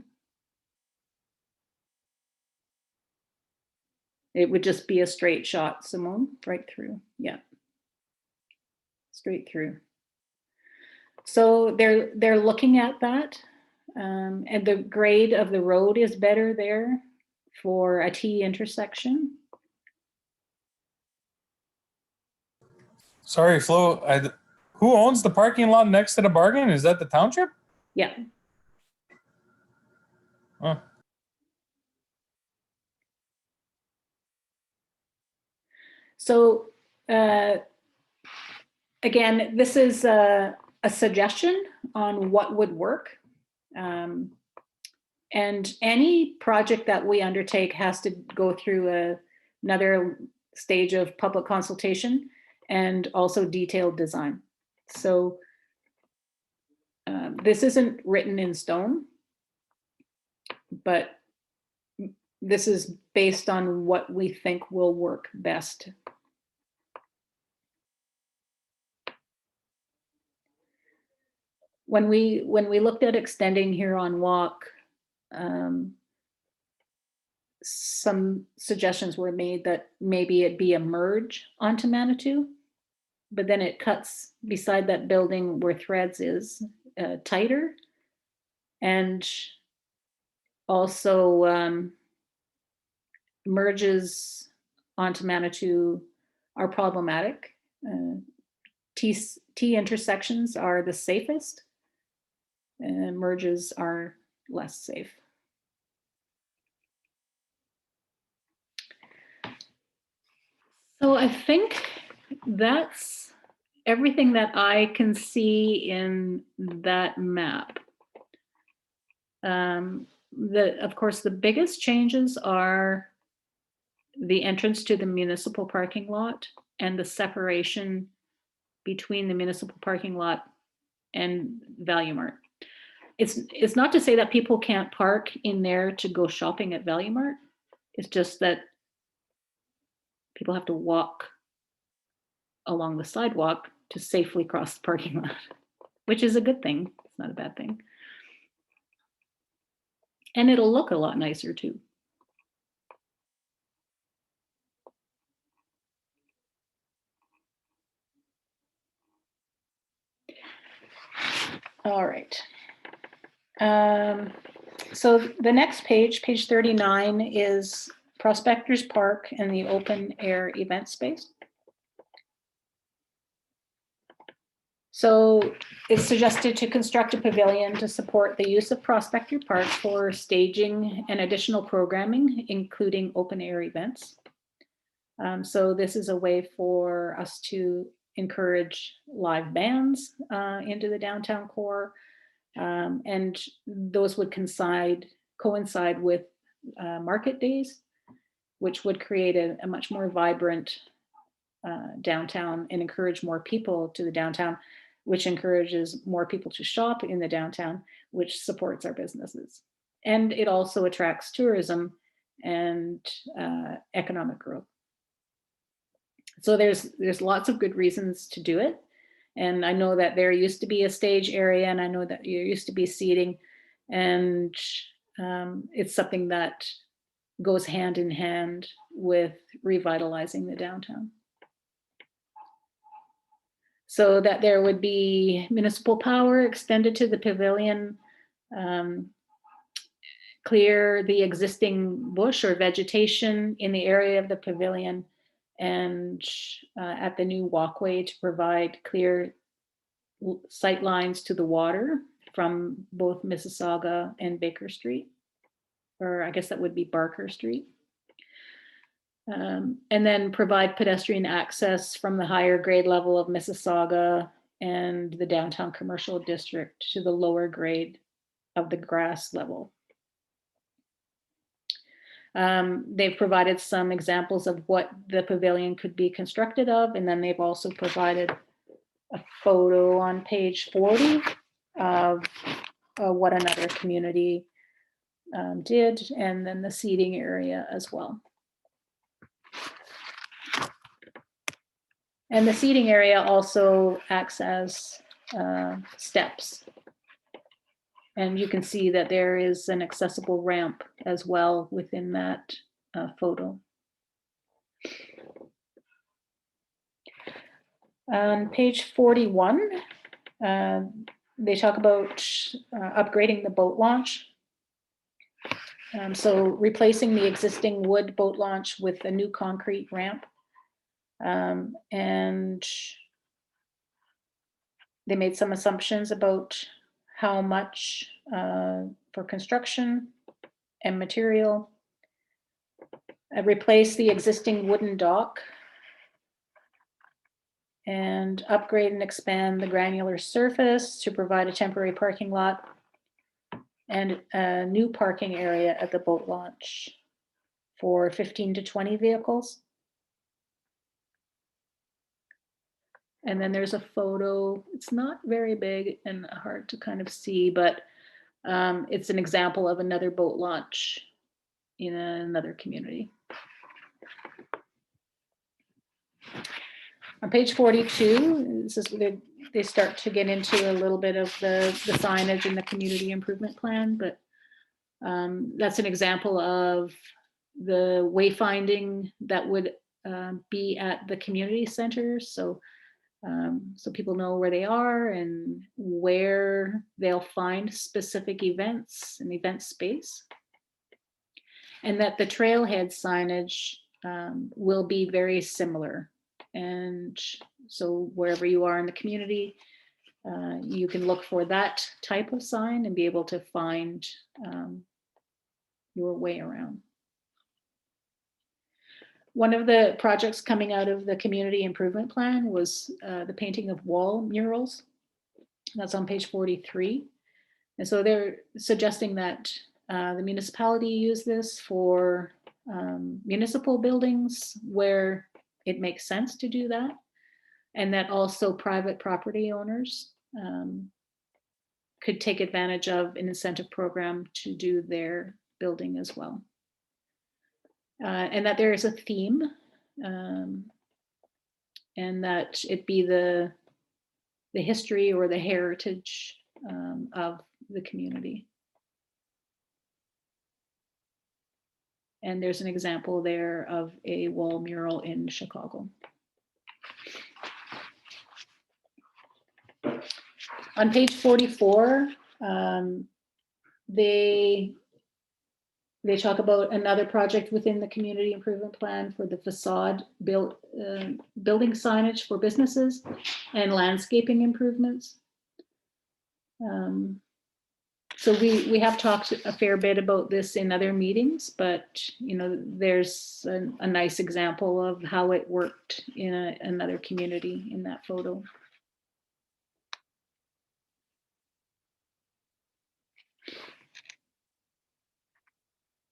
It would just be a straight shot, Simone, right through. Yeah. Straight through. So they're looking at that. And the grade of the road is better there for a T intersection. Sorry, Flo. Who owns the parking lot next to the bargain? Is that the township? Yeah. Oh. So again, this is a suggestion on what would work. And any project that we undertake has to go through another stage of public consultation and also detailed design. So this isn't written in stone, but this is based on what we think will work best. When we looked at extending Huron Walk, some suggestions were made that maybe it be a merge onto Manitou, but then it cuts beside that building where Threads is tighter, and also merges onto Manitou are problematic. T intersections are the safest, and merges are less safe. So I think that's everything that I can see in that map. Of course, the biggest changes are the entrance to the municipal parking lot and the separation between the municipal parking lot and Value Mart. It's not to say that people can't park in there to go shopping at Value Mart. It's just that people have to walk along the sidewalk to safely cross the parking lot, which is a good thing. It's not a bad thing. And it'll look a lot nicer too. All right. So the next page, page 39, is Prospectors Park and the open air event space. So it's suggested to construct a pavilion to support the use of Prospector Park for staging and additional programming, including open air events. So this is a way for us to encourage live bands into the downtown core. And those would coincide with market days, which would create a much more vibrant downtown and encourage more people to the downtown, which encourages more people to shop in the downtown, which supports our businesses. And it also attracts tourism and economic growth. So there's lots of good reasons to do it. And I know that there used to be a stage area, and I know that there used to be seating, and it's something that goes hand in hand with revitalizing the downtown. So that there would be municipal power extended to the pavilion, clear the existing bush or vegetation in the area of the pavilion, and at the new walkway to provide clear sight lines to the water from both Mississauga and Baker Street, or I guess that would be Barker Street. And then provide pedestrian access from the higher grade level of Mississauga and the downtown commercial district to the lower grade of the grass level. They've provided some examples of what the pavilion could be constructed of, and then they've also provided a photo on page 40 of what another community did, and then the seating area as well. And the seating area also acts as steps. And you can see that there is an accessible ramp as well within that photo. On page 41, they talk about upgrading the boat launch. So replacing the existing wood boat launch with a new concrete ramp. And they made some assumptions about how much for construction and material. Replace the existing wooden dock and upgrade and expand the granular surface to provide a temporary parking lot and a new parking area at the boat launch for 15 to 20 vehicles. And then there's a photo. It's not very big and hard to kind of see, but it's an example of another boat launch in another community. On page 42, this is where they start to get into a little bit of the signage and the community improvement plan, but that's an example of the wayfinding that would be at the community center. So people know where they are and where they'll find specific events and event space. And that the trailhead signage will be very similar. And so wherever you are in the community, you can look for that type of sign and be able to find your way around. One of the projects coming out of the community improvement plan was the painting of wall murals. That's on page 43. And so they're suggesting that the municipality use this for municipal buildings where it makes sense to do that. And that also private property owners could take advantage of an incentive program to do their building as well. And that there is a theme and that it be the history or the heritage of the community. And there's an example there of a wall mural in Chicago. On page 44, they talk about another project within the community improvement plan for the facade building signage for businesses and landscaping improvements. So we have talked a fair bit about this in other meetings, but there's a nice example of how it worked in another community in that photo.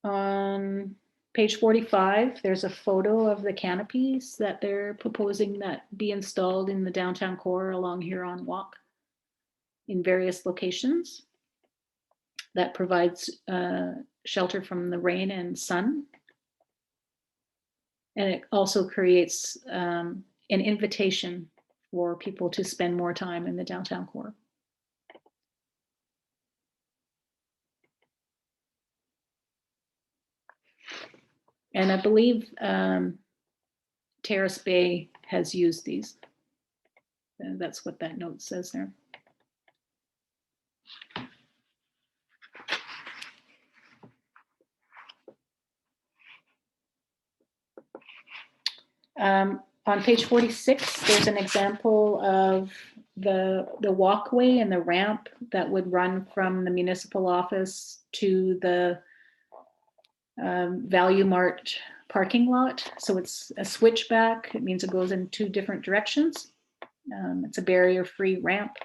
On page 45, there's a photo of the canopies that they're proposing that be installed in the downtown core along Huron Walk in various locations that provides shelter from the rain and sun. And it also creates an invitation for people to spend more time in the downtown core. And I believe Terrace Bay has used these. And that's what that note says there. On page 46, there's an example of the walkway and the ramp that would run from the municipal office to the Value Mart parking lot. So it's a switchback. It means it goes in two different directions. It's a barrier-free ramp.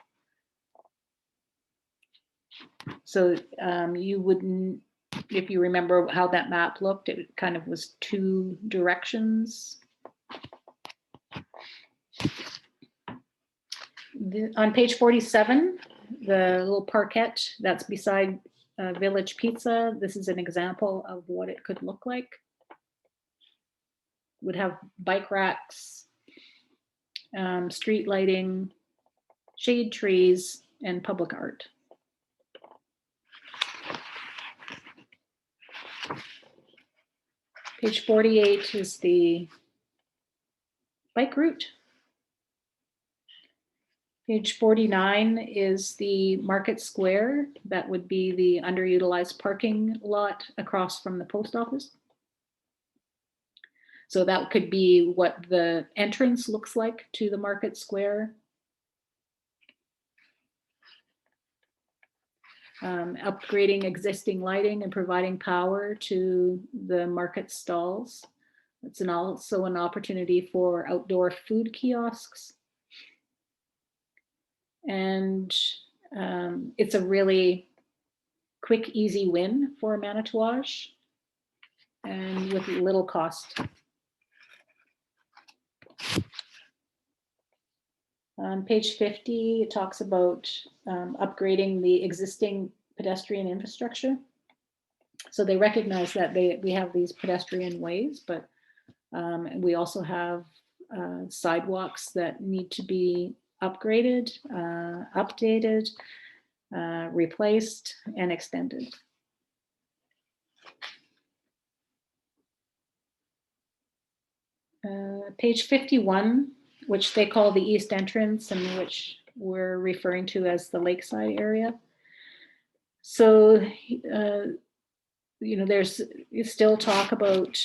So you wouldn't, if you remember how that map looked, it kind of was two directions. On page 47, the little parquet that's beside Village Pizza, this is an example of what it could look like. Would have bike racks, street lighting, shade trees, and public art. Page 48 is the bike route. Page 49 is the Market Square. That would be the underutilized parking lot across from the post office. So that could be what the entrance looks like to the Market Square. Upgrading existing lighting and providing power to the market stalls. It's also an opportunity for outdoor food kiosks. And it's a really quick, easy win for Manitouage and with little cost. On page 50, it talks about upgrading the existing pedestrian infrastructure. So they recognize that we have these pedestrian ways, but we also have sidewalks that need to be upgraded, updated, replaced, and extended. Page 51, which they call the east entrance and which we're referring to as the lakeside area. So, there's still talk about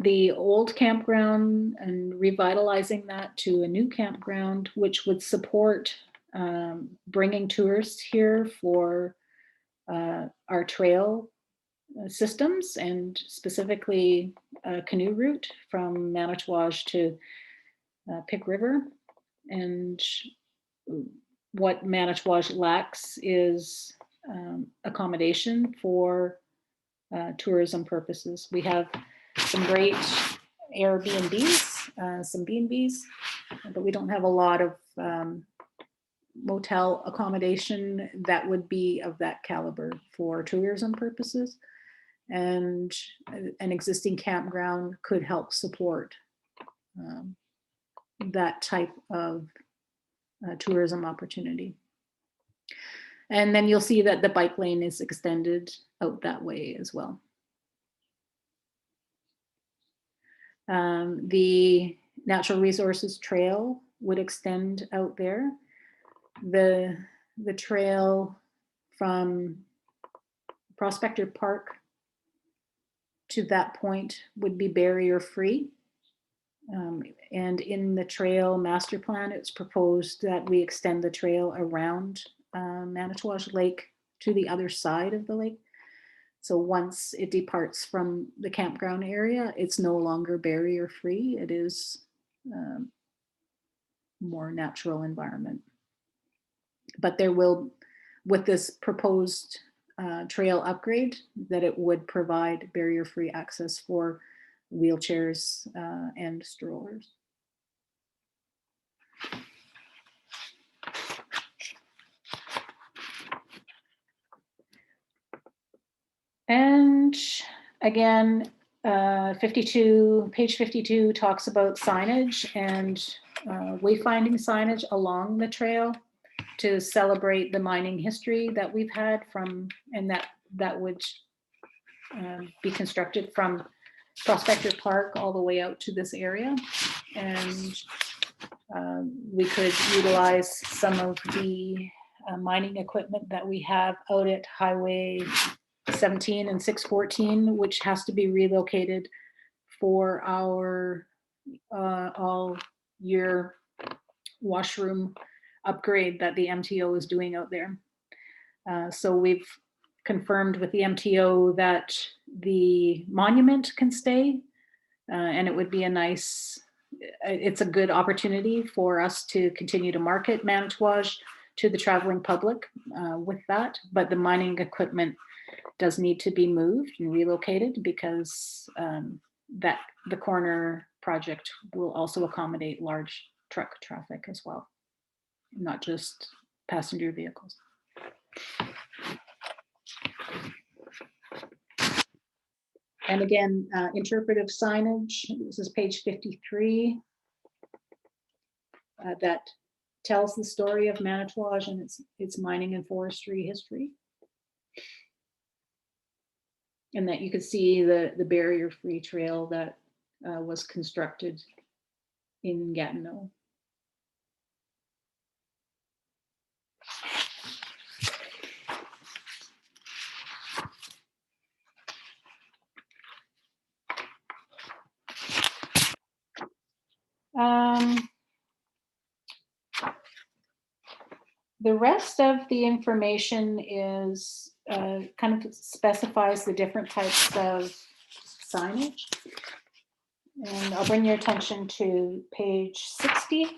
the old campground and revitalizing that to a new campground, which would support bringing tourists here for our trail systems, and specifically a canoe route from Manitouage to Pick River. And what Manitouage lacks is accommodation for tourism purposes. We have some great Airbnbs, some B&Bs, but we don't have a lot of motel accommodation that would be of that caliber for tourism purposes. And an existing campground could help support that type of tourism opportunity. And then you'll see that the bike lane is extended out that way as well. The natural resources trail would extend out there. The trail from Prospector Park to that point would be barrier free. And in the trail master plan, it's proposed that we extend the trail around Manitouage Lake to the other side of the lake. So once it departs from the campground area, it's no longer barrier free. It is more natural environment. But there will, with this proposed trail upgrade, that it would provide barrier free access for wheelchairs and strollers. And again, page 52 talks about signage and wayfinding signage along the trail to celebrate the mining history that we've had from, and that would be constructed from Prospector Park all the way out to this area. And we could utilize some of the mining equipment that we have out at Highway 17 and 614, which has to be relocated for our all year washroom upgrade that the MTO is doing out there. So we've confirmed with the MTO that the monument can stay, and it would be it's a good opportunity for us to continue to market Manitouage to the traveling public with that, but the mining equipment does need to be moved and relocated because the corner project will also accommodate large truck traffic as well, not just passenger vehicles. And again, interpretive signage, this is page 53, that tells the story of Manitouage and its mining and forestry history. And that you could see the barrier-free trail that was constructed in Gatineau. The rest of the information is kind of specifies the different types of signage. And I'll bring your attention to page 60.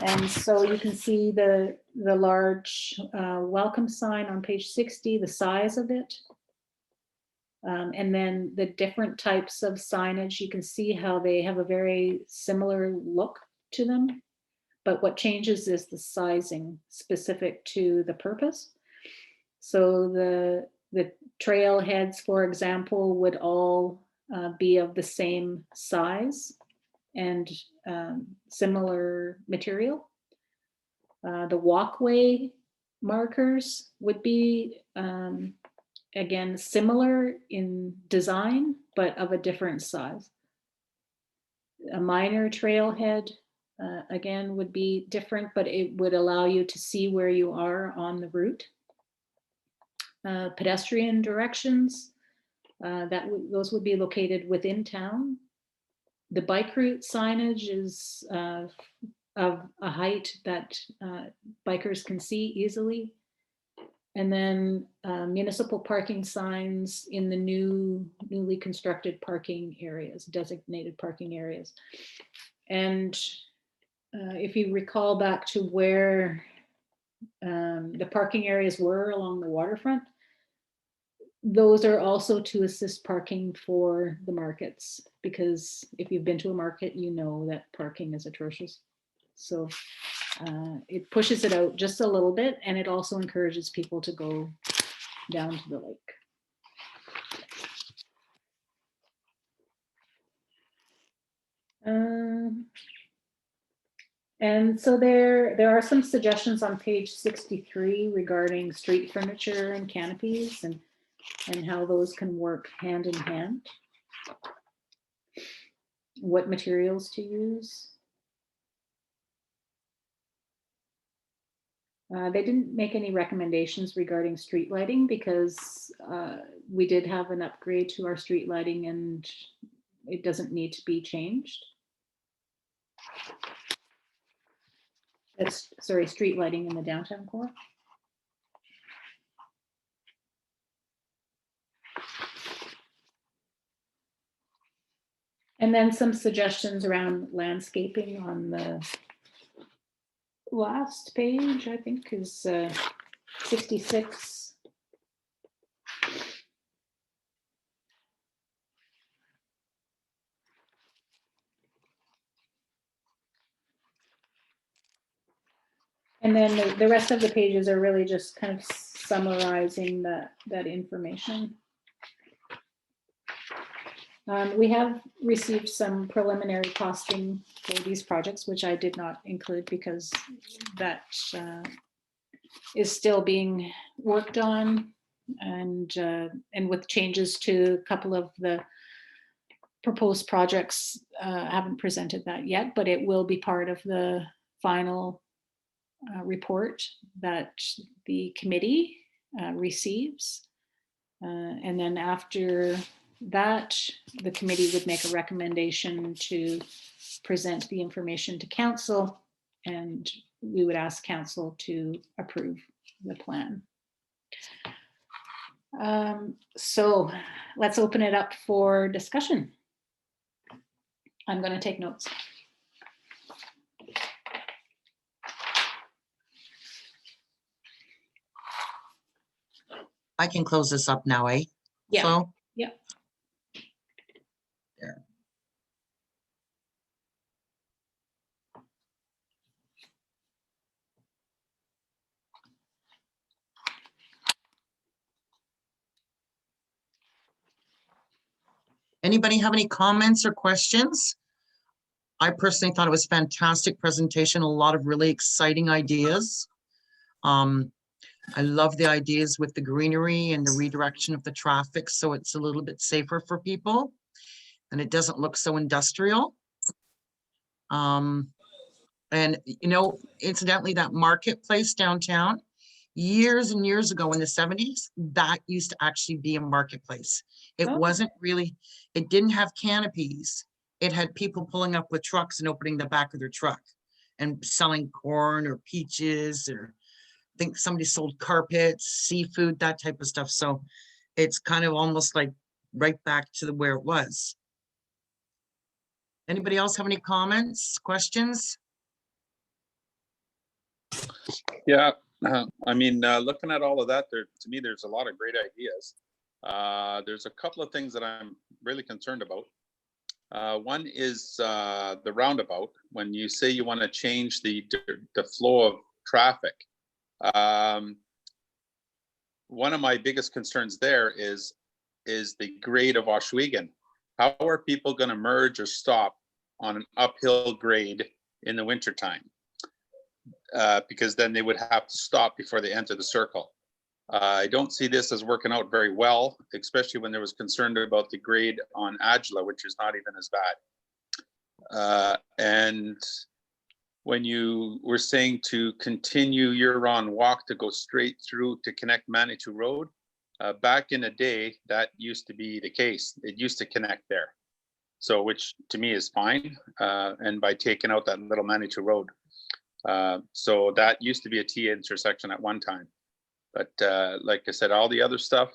And so you can see the large welcome sign on page 60, the size of it. And then the different types of signage, you can see how they have a very similar look to them. But what changes is the sizing specific to the purpose. So the trailheads, for example, would all be of the same size and similar material. The walkway markers would be, again, similar in design, but of a different size. A minor trailhead, again, would be different, but it would allow you to see where you are on the route. Pedestrian directions, those would be located within town. The bike route signage is of a height that bikers can see easily. And then municipal parking signs in the newly constructed parking areas, designated parking areas. And if you recall back to where the parking areas were along the waterfront, those are also to assist parking for the markets, because if you've been to a market, you know that parking is atrocious. So it pushes it out just a little bit, and it also encourages people to go down to the lake. And so there are some suggestions on page 63 regarding street furniture and canopies and how those can work hand in hand. What materials to use. They didn't make any recommendations regarding street lighting because we did have an upgrade to our street lighting and it doesn't need to be changed. Sorry, street lighting in the downtown core. And then some suggestions around landscaping on the last page, I think, is 66. And then the rest of the pages are really just kind of summarizing that information. We have received some preliminary costing for these projects, which I did not include because that is still being worked on, and with changes to a couple of the proposed projects, haven't presented that yet, but it will be part of the final report that the committee receives. And then after that, the committee would make a recommendation to present the information to council, and we would ask council to approve the plan. So let's open it up for discussion. I'm going to take notes. I can close this up now, eh? Yeah. So, Yeah. there. Anybody have any comments or questions? I personally thought it was a fantastic presentation, a lot of really exciting ideas. I love the ideas with the greenery and the redirection of the traffic, so it's a little bit safer for people and it doesn't look so industrial. And, you know, incidentally, that marketplace downtown, years and years ago in the 70s, that used to actually be a marketplace. It Oh. wasn't really, it didn't have canopies. It had people pulling up with trucks and opening the back of their truck and selling corn or peaches, or I think somebody sold carpets, seafood, that type of stuff. So it's kind of almost like right back to where it was. Anybody else have any comments, questions? Yeah, I mean, looking at all of that, to me, there's a lot of great ideas. There's a couple of things that I'm really concerned about. One is the roundabout. When you say you want to change the flow of traffic, one of my biggest concerns there is the grade of Oswego. How are people going to merge or stop on an uphill grade in the wintertime? Because then they would have to stop before they enter the circle. I don't see this as working out very well, especially when there was concern about the grade on Agila, which is not even as bad. And when you were saying to continue your walk to go straight through to connect Manitou Road, back in the day, that used to be the case. It used to connect there. So, which to me is fine. And by taking out that little Manitou Road. So that used to be a T intersection at one time. But like I said, all the other stuff,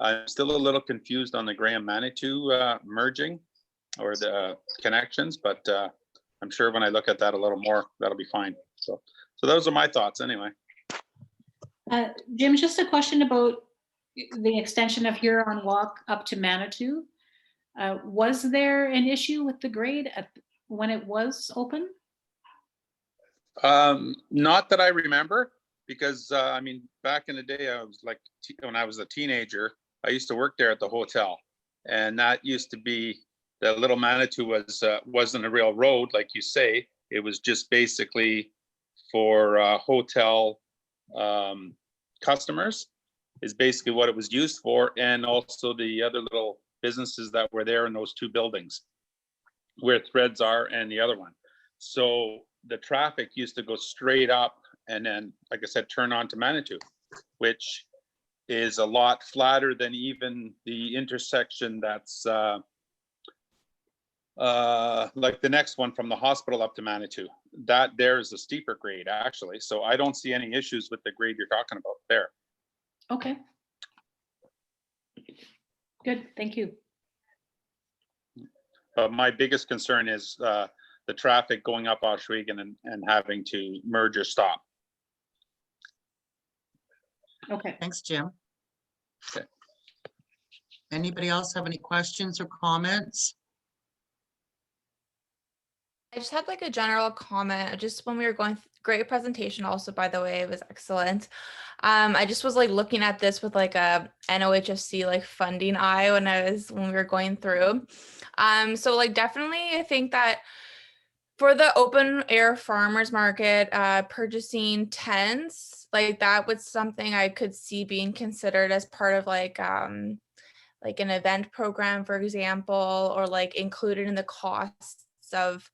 I'm still a little confused on the Graham Manitou merging or the connections, but I'm sure when I look at that a little more, that'll be fine. So those are my thoughts anyway. Jim, just a question about the extension of Huron Walk up to Manitou. Was there an issue with the grade when it was open? Not that I remember, because I mean, back in the day, I was like, when I was a teenager, I used to work there at the hotel, and that used to be, the little Manitou wasn't a real road, like you say. It was just basically for hotel customers, is basically what it was used for, and also the other little businesses that were there in those two buildings, where Threads are and the other one. So the traffic used to go straight up and then, like I said, turn on to Manitou, which is a lot flatter than even the intersection that's like the next one from the hospital up to Manitou. That there is a steeper grade actually. So I don't see any issues with the grade you're talking about there. Okay. Good, thank you. My biggest concern is the traffic going up Oswego and having to merge or stop. Okay. Thanks, Jim. Okay. Anybody else have any questions or comments? I just had like a general comment just when we were going, great presentation also, by the way, it was excellent. I just was like looking at this with like a NOHFC like funding eye when we were going through. So like definitely I think that for the open air farmers market, purchasing tents, like that was something I could see being considered as part of like an event program, for example, or like included in the costs of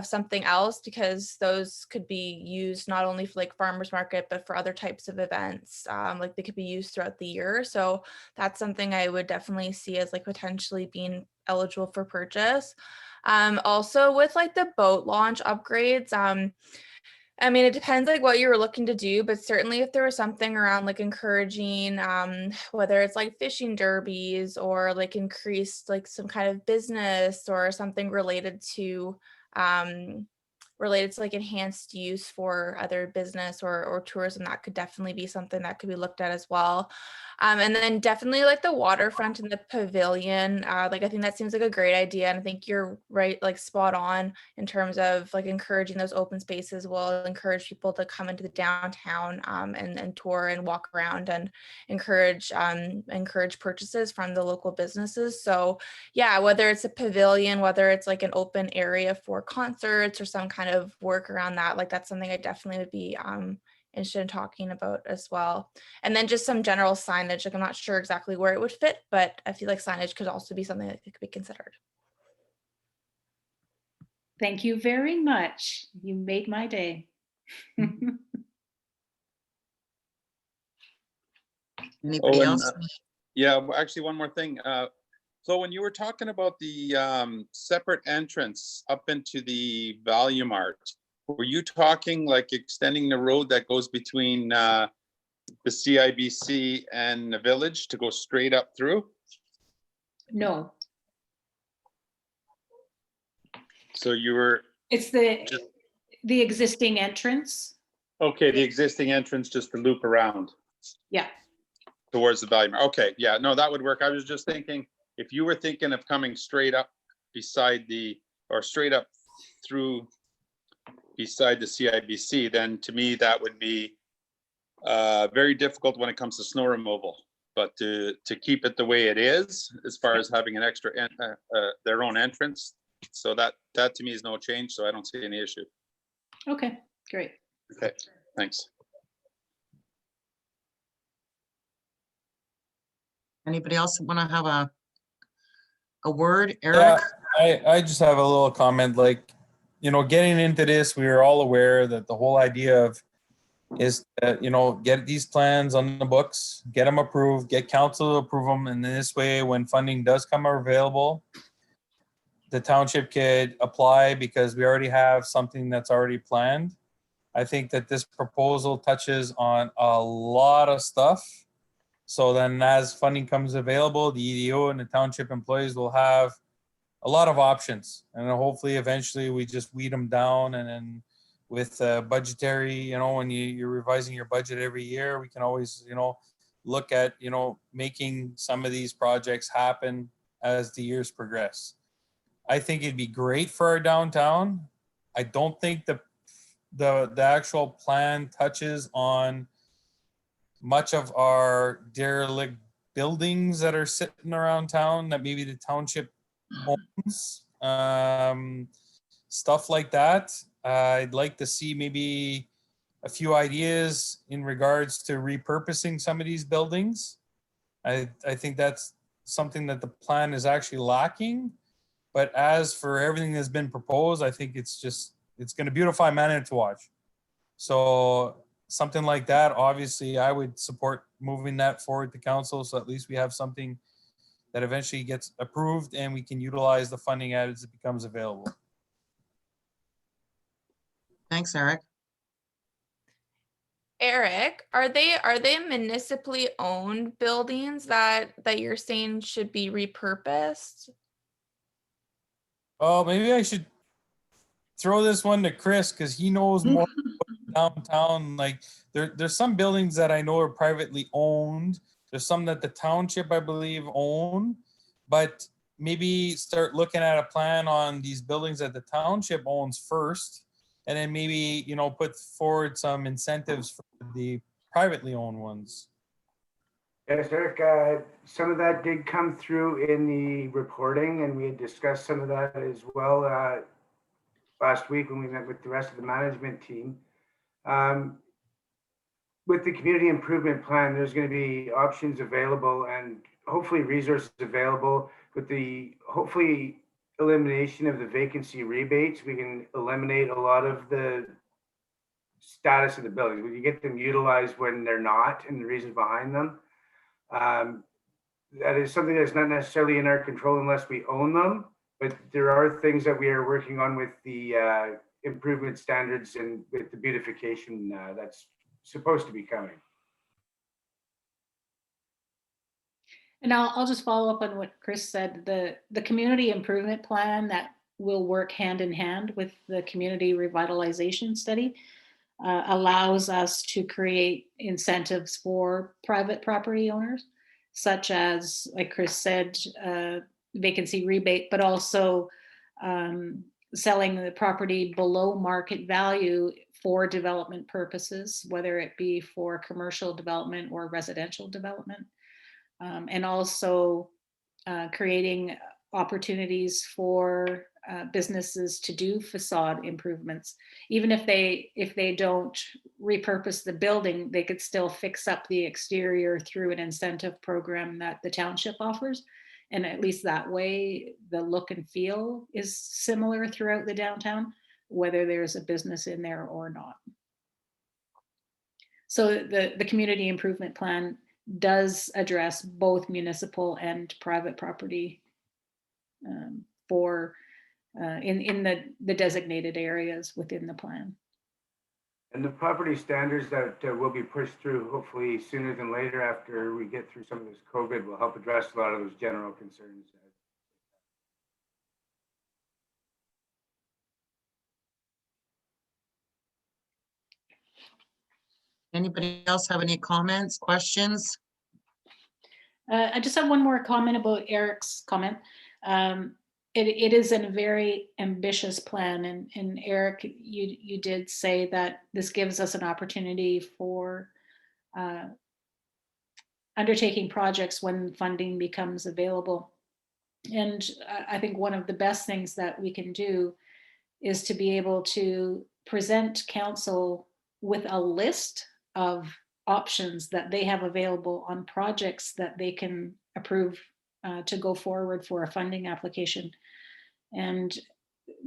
something else, because those could be used not only for like farmers market, but for other types of events. Like they could be used throughout the year. So that's something I would definitely see as like potentially being eligible for purchase. Also with like the boat launch upgrades, I mean, it depends like what you were looking to do, but certainly if there was something around like encouraging, whether it's like fishing derbies or like increased like some kind of business or something related to like enhanced use for other business or tourism, that could definitely be something that could be looked at as well. And then definitely like the waterfront and the pavilion, like I think that seems like a great idea, and I think you're right, like spot on in terms of like encouraging those open spaces will encourage people to come into the downtown and tour and walk around and encourage purchases from the local businesses. So yeah, whether it's a pavilion, whether it's like an open area for concerts or some kind of work around that, like that's something I definitely would be interested in talking about as well. And then just some general signage, like I'm not sure exactly where it would fit, but I feel like signage could also be something that could be considered. Thank you very much. You made my day. Anybody and, else? Yeah, actually, one more thing. So when you were talking about the separate entrance up into the Value Mart, were you talking like extending the road that goes between the CIBC and the village to go straight up through? No, So you were, it's the existing entrance. okay, the existing entrance just to loop around Yeah. towards the Value Mart. Okay, yeah, no, that would work. I was just thinking, if you were thinking of coming straight up beside the, or straight up through beside the CIBC, then to me, that would be very difficult when it comes to snow removal. But to keep it the way it is, as far as having an extra, their own entrance, so that to me is no change, so I don't see any issue. Okay, great. Okay, thanks. Anybody else want to have a word? Eric? Yeah, I just have a little comment. Like, getting into this, we were all aware that the whole idea of is get these plans on the books, get them approved, get council to approve them, and this way, when funding does come available, the township could apply because we already have something that's already planned. I think that this proposal touches on a lot of stuff. So then as funding comes available, the EDO and the township employees will have a lot of options. And then hopefully eventually we just weed them down, and then with budgetary, when you're revising your budget every year, we can always, look at, making some of these projects happen as the years progress. I think it'd be great for our downtown. I don't think the actual plan touches on much of our derelict buildings that are sitting around town that maybe the township owns. Stuff like that. I'd like to see maybe a few ideas in regards to repurposing some of these buildings. I think that's something that the plan is actually lacking. But as for everything that's been proposed, I think it's going to beautify Manitou to watch. So something like that, obviously, I would support moving that forward to council. So at least we have something that eventually gets approved and we can utilize the funding as it becomes available. Thanks, Eric. Eric, are they municipally owned buildings that you're saying should be repurposed? Oh, maybe I should throw this one to Chris because he knows more downtown. Like there's some buildings that I know are privately owned. There's some that the township, I believe, own. But maybe start looking at a plan on these buildings that the township owns first, and then maybe put forward some incentives for the privately owned ones. Yes, Eric, some of that did come through in the reporting, and we had discussed some of that as well last week when we met with the rest of the management team. With the community improvement plan, there's going to be options available and hopefully resources available. With the hopefully elimination of the vacancy rebates, we can eliminate a lot of the status of the buildings. We can get them utilized when they're not, and the reasons behind them. That is something that's not necessarily in our control unless we own them, but there are things that we are working on with the improvement standards and with the beautification that's supposed to be coming. And I'll just follow up on what Chris said. The community improvement plan that will work hand in hand with the community revitalization study allows us to create incentives for private property owners, such as, like Chris said, vacancy rebate, but also selling the property below market value for development purposes, whether it be for commercial development or residential development. And also creating opportunities for businesses to do facade improvements. Even if they don't repurpose the building, they could still fix up the exterior through an incentive program that the township offers. And at least that way, the look and feel is similar throughout the downtown, whether there's a business in there or not. So the community improvement plan does address both municipal and private property for in the designated areas within the plan. And the property standards that will be pushed through hopefully sooner than later after we get through some of this COVID will help address a lot of those general concerns. Anybody else have any comments, questions? I just have one more comment about Eric's comment. It is a very ambitious plan, and Eric, you did say that this gives us an opportunity for undertaking projects when funding becomes available. And I think one of the best things that we can do is to be able to present council with a list of options that they have available on projects that they can approve to go forward for a funding application. And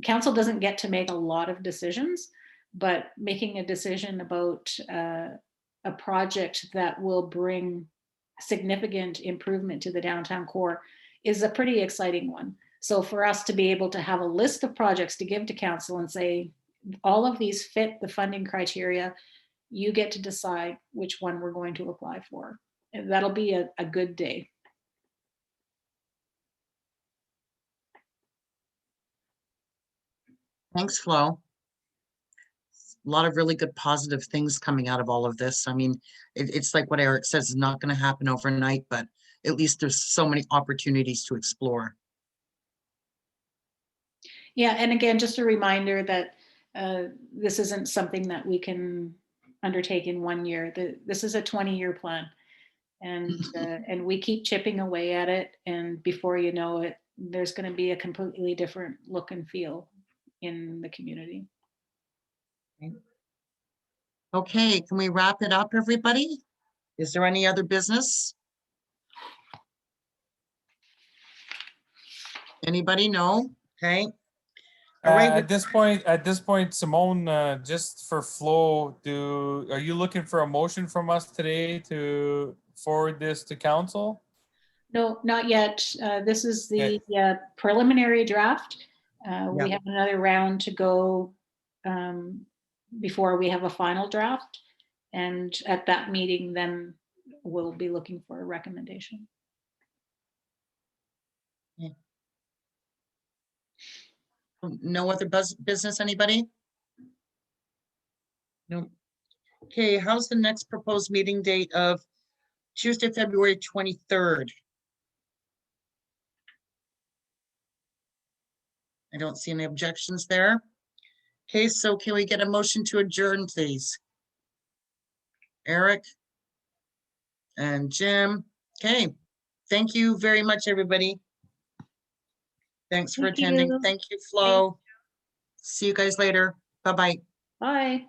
council doesn't get to make a lot of decisions, but making a decision about a project that will bring significant improvement to the downtown core is a pretty exciting one. So for us to be able to have a list of projects to give to council and say, all of these fit the funding criteria, you get to decide which one we're going to apply for. And that'll be a good day. Thanks, Flo. A lot of really good positive things coming out of all of this. I mean, it's like what Eric says, is not going to happen overnight, but at least there's so many opportunities to explore. Yeah, and again, just a reminder that this isn't something that we can undertake in 1 year. This is a 20-year plan, and we keep chipping away at it. And before you know it, there's going to be a completely different look and feel in the community. Okay, can we wrap it up, everybody? Is there any other business? Anybody? No? Okay. All right. At this point, Simone, just for flow, are you looking for a motion from us today to forward this to council? No, not yet. This is the preliminary draft. We have another round to go before we have a final draft. And at that meeting, then we'll be looking for a recommendation. No other business, anybody? No. Okay, how's the next proposed meeting date of Tuesday, February 23rd? I don't see any objections there. Okay, so can we get a motion to adjourn, please? Eric and Jim. Okay, thank you very much, everybody. Thanks for attending. you. Thank you, Flo. See you guys later. Bye-bye. Bye.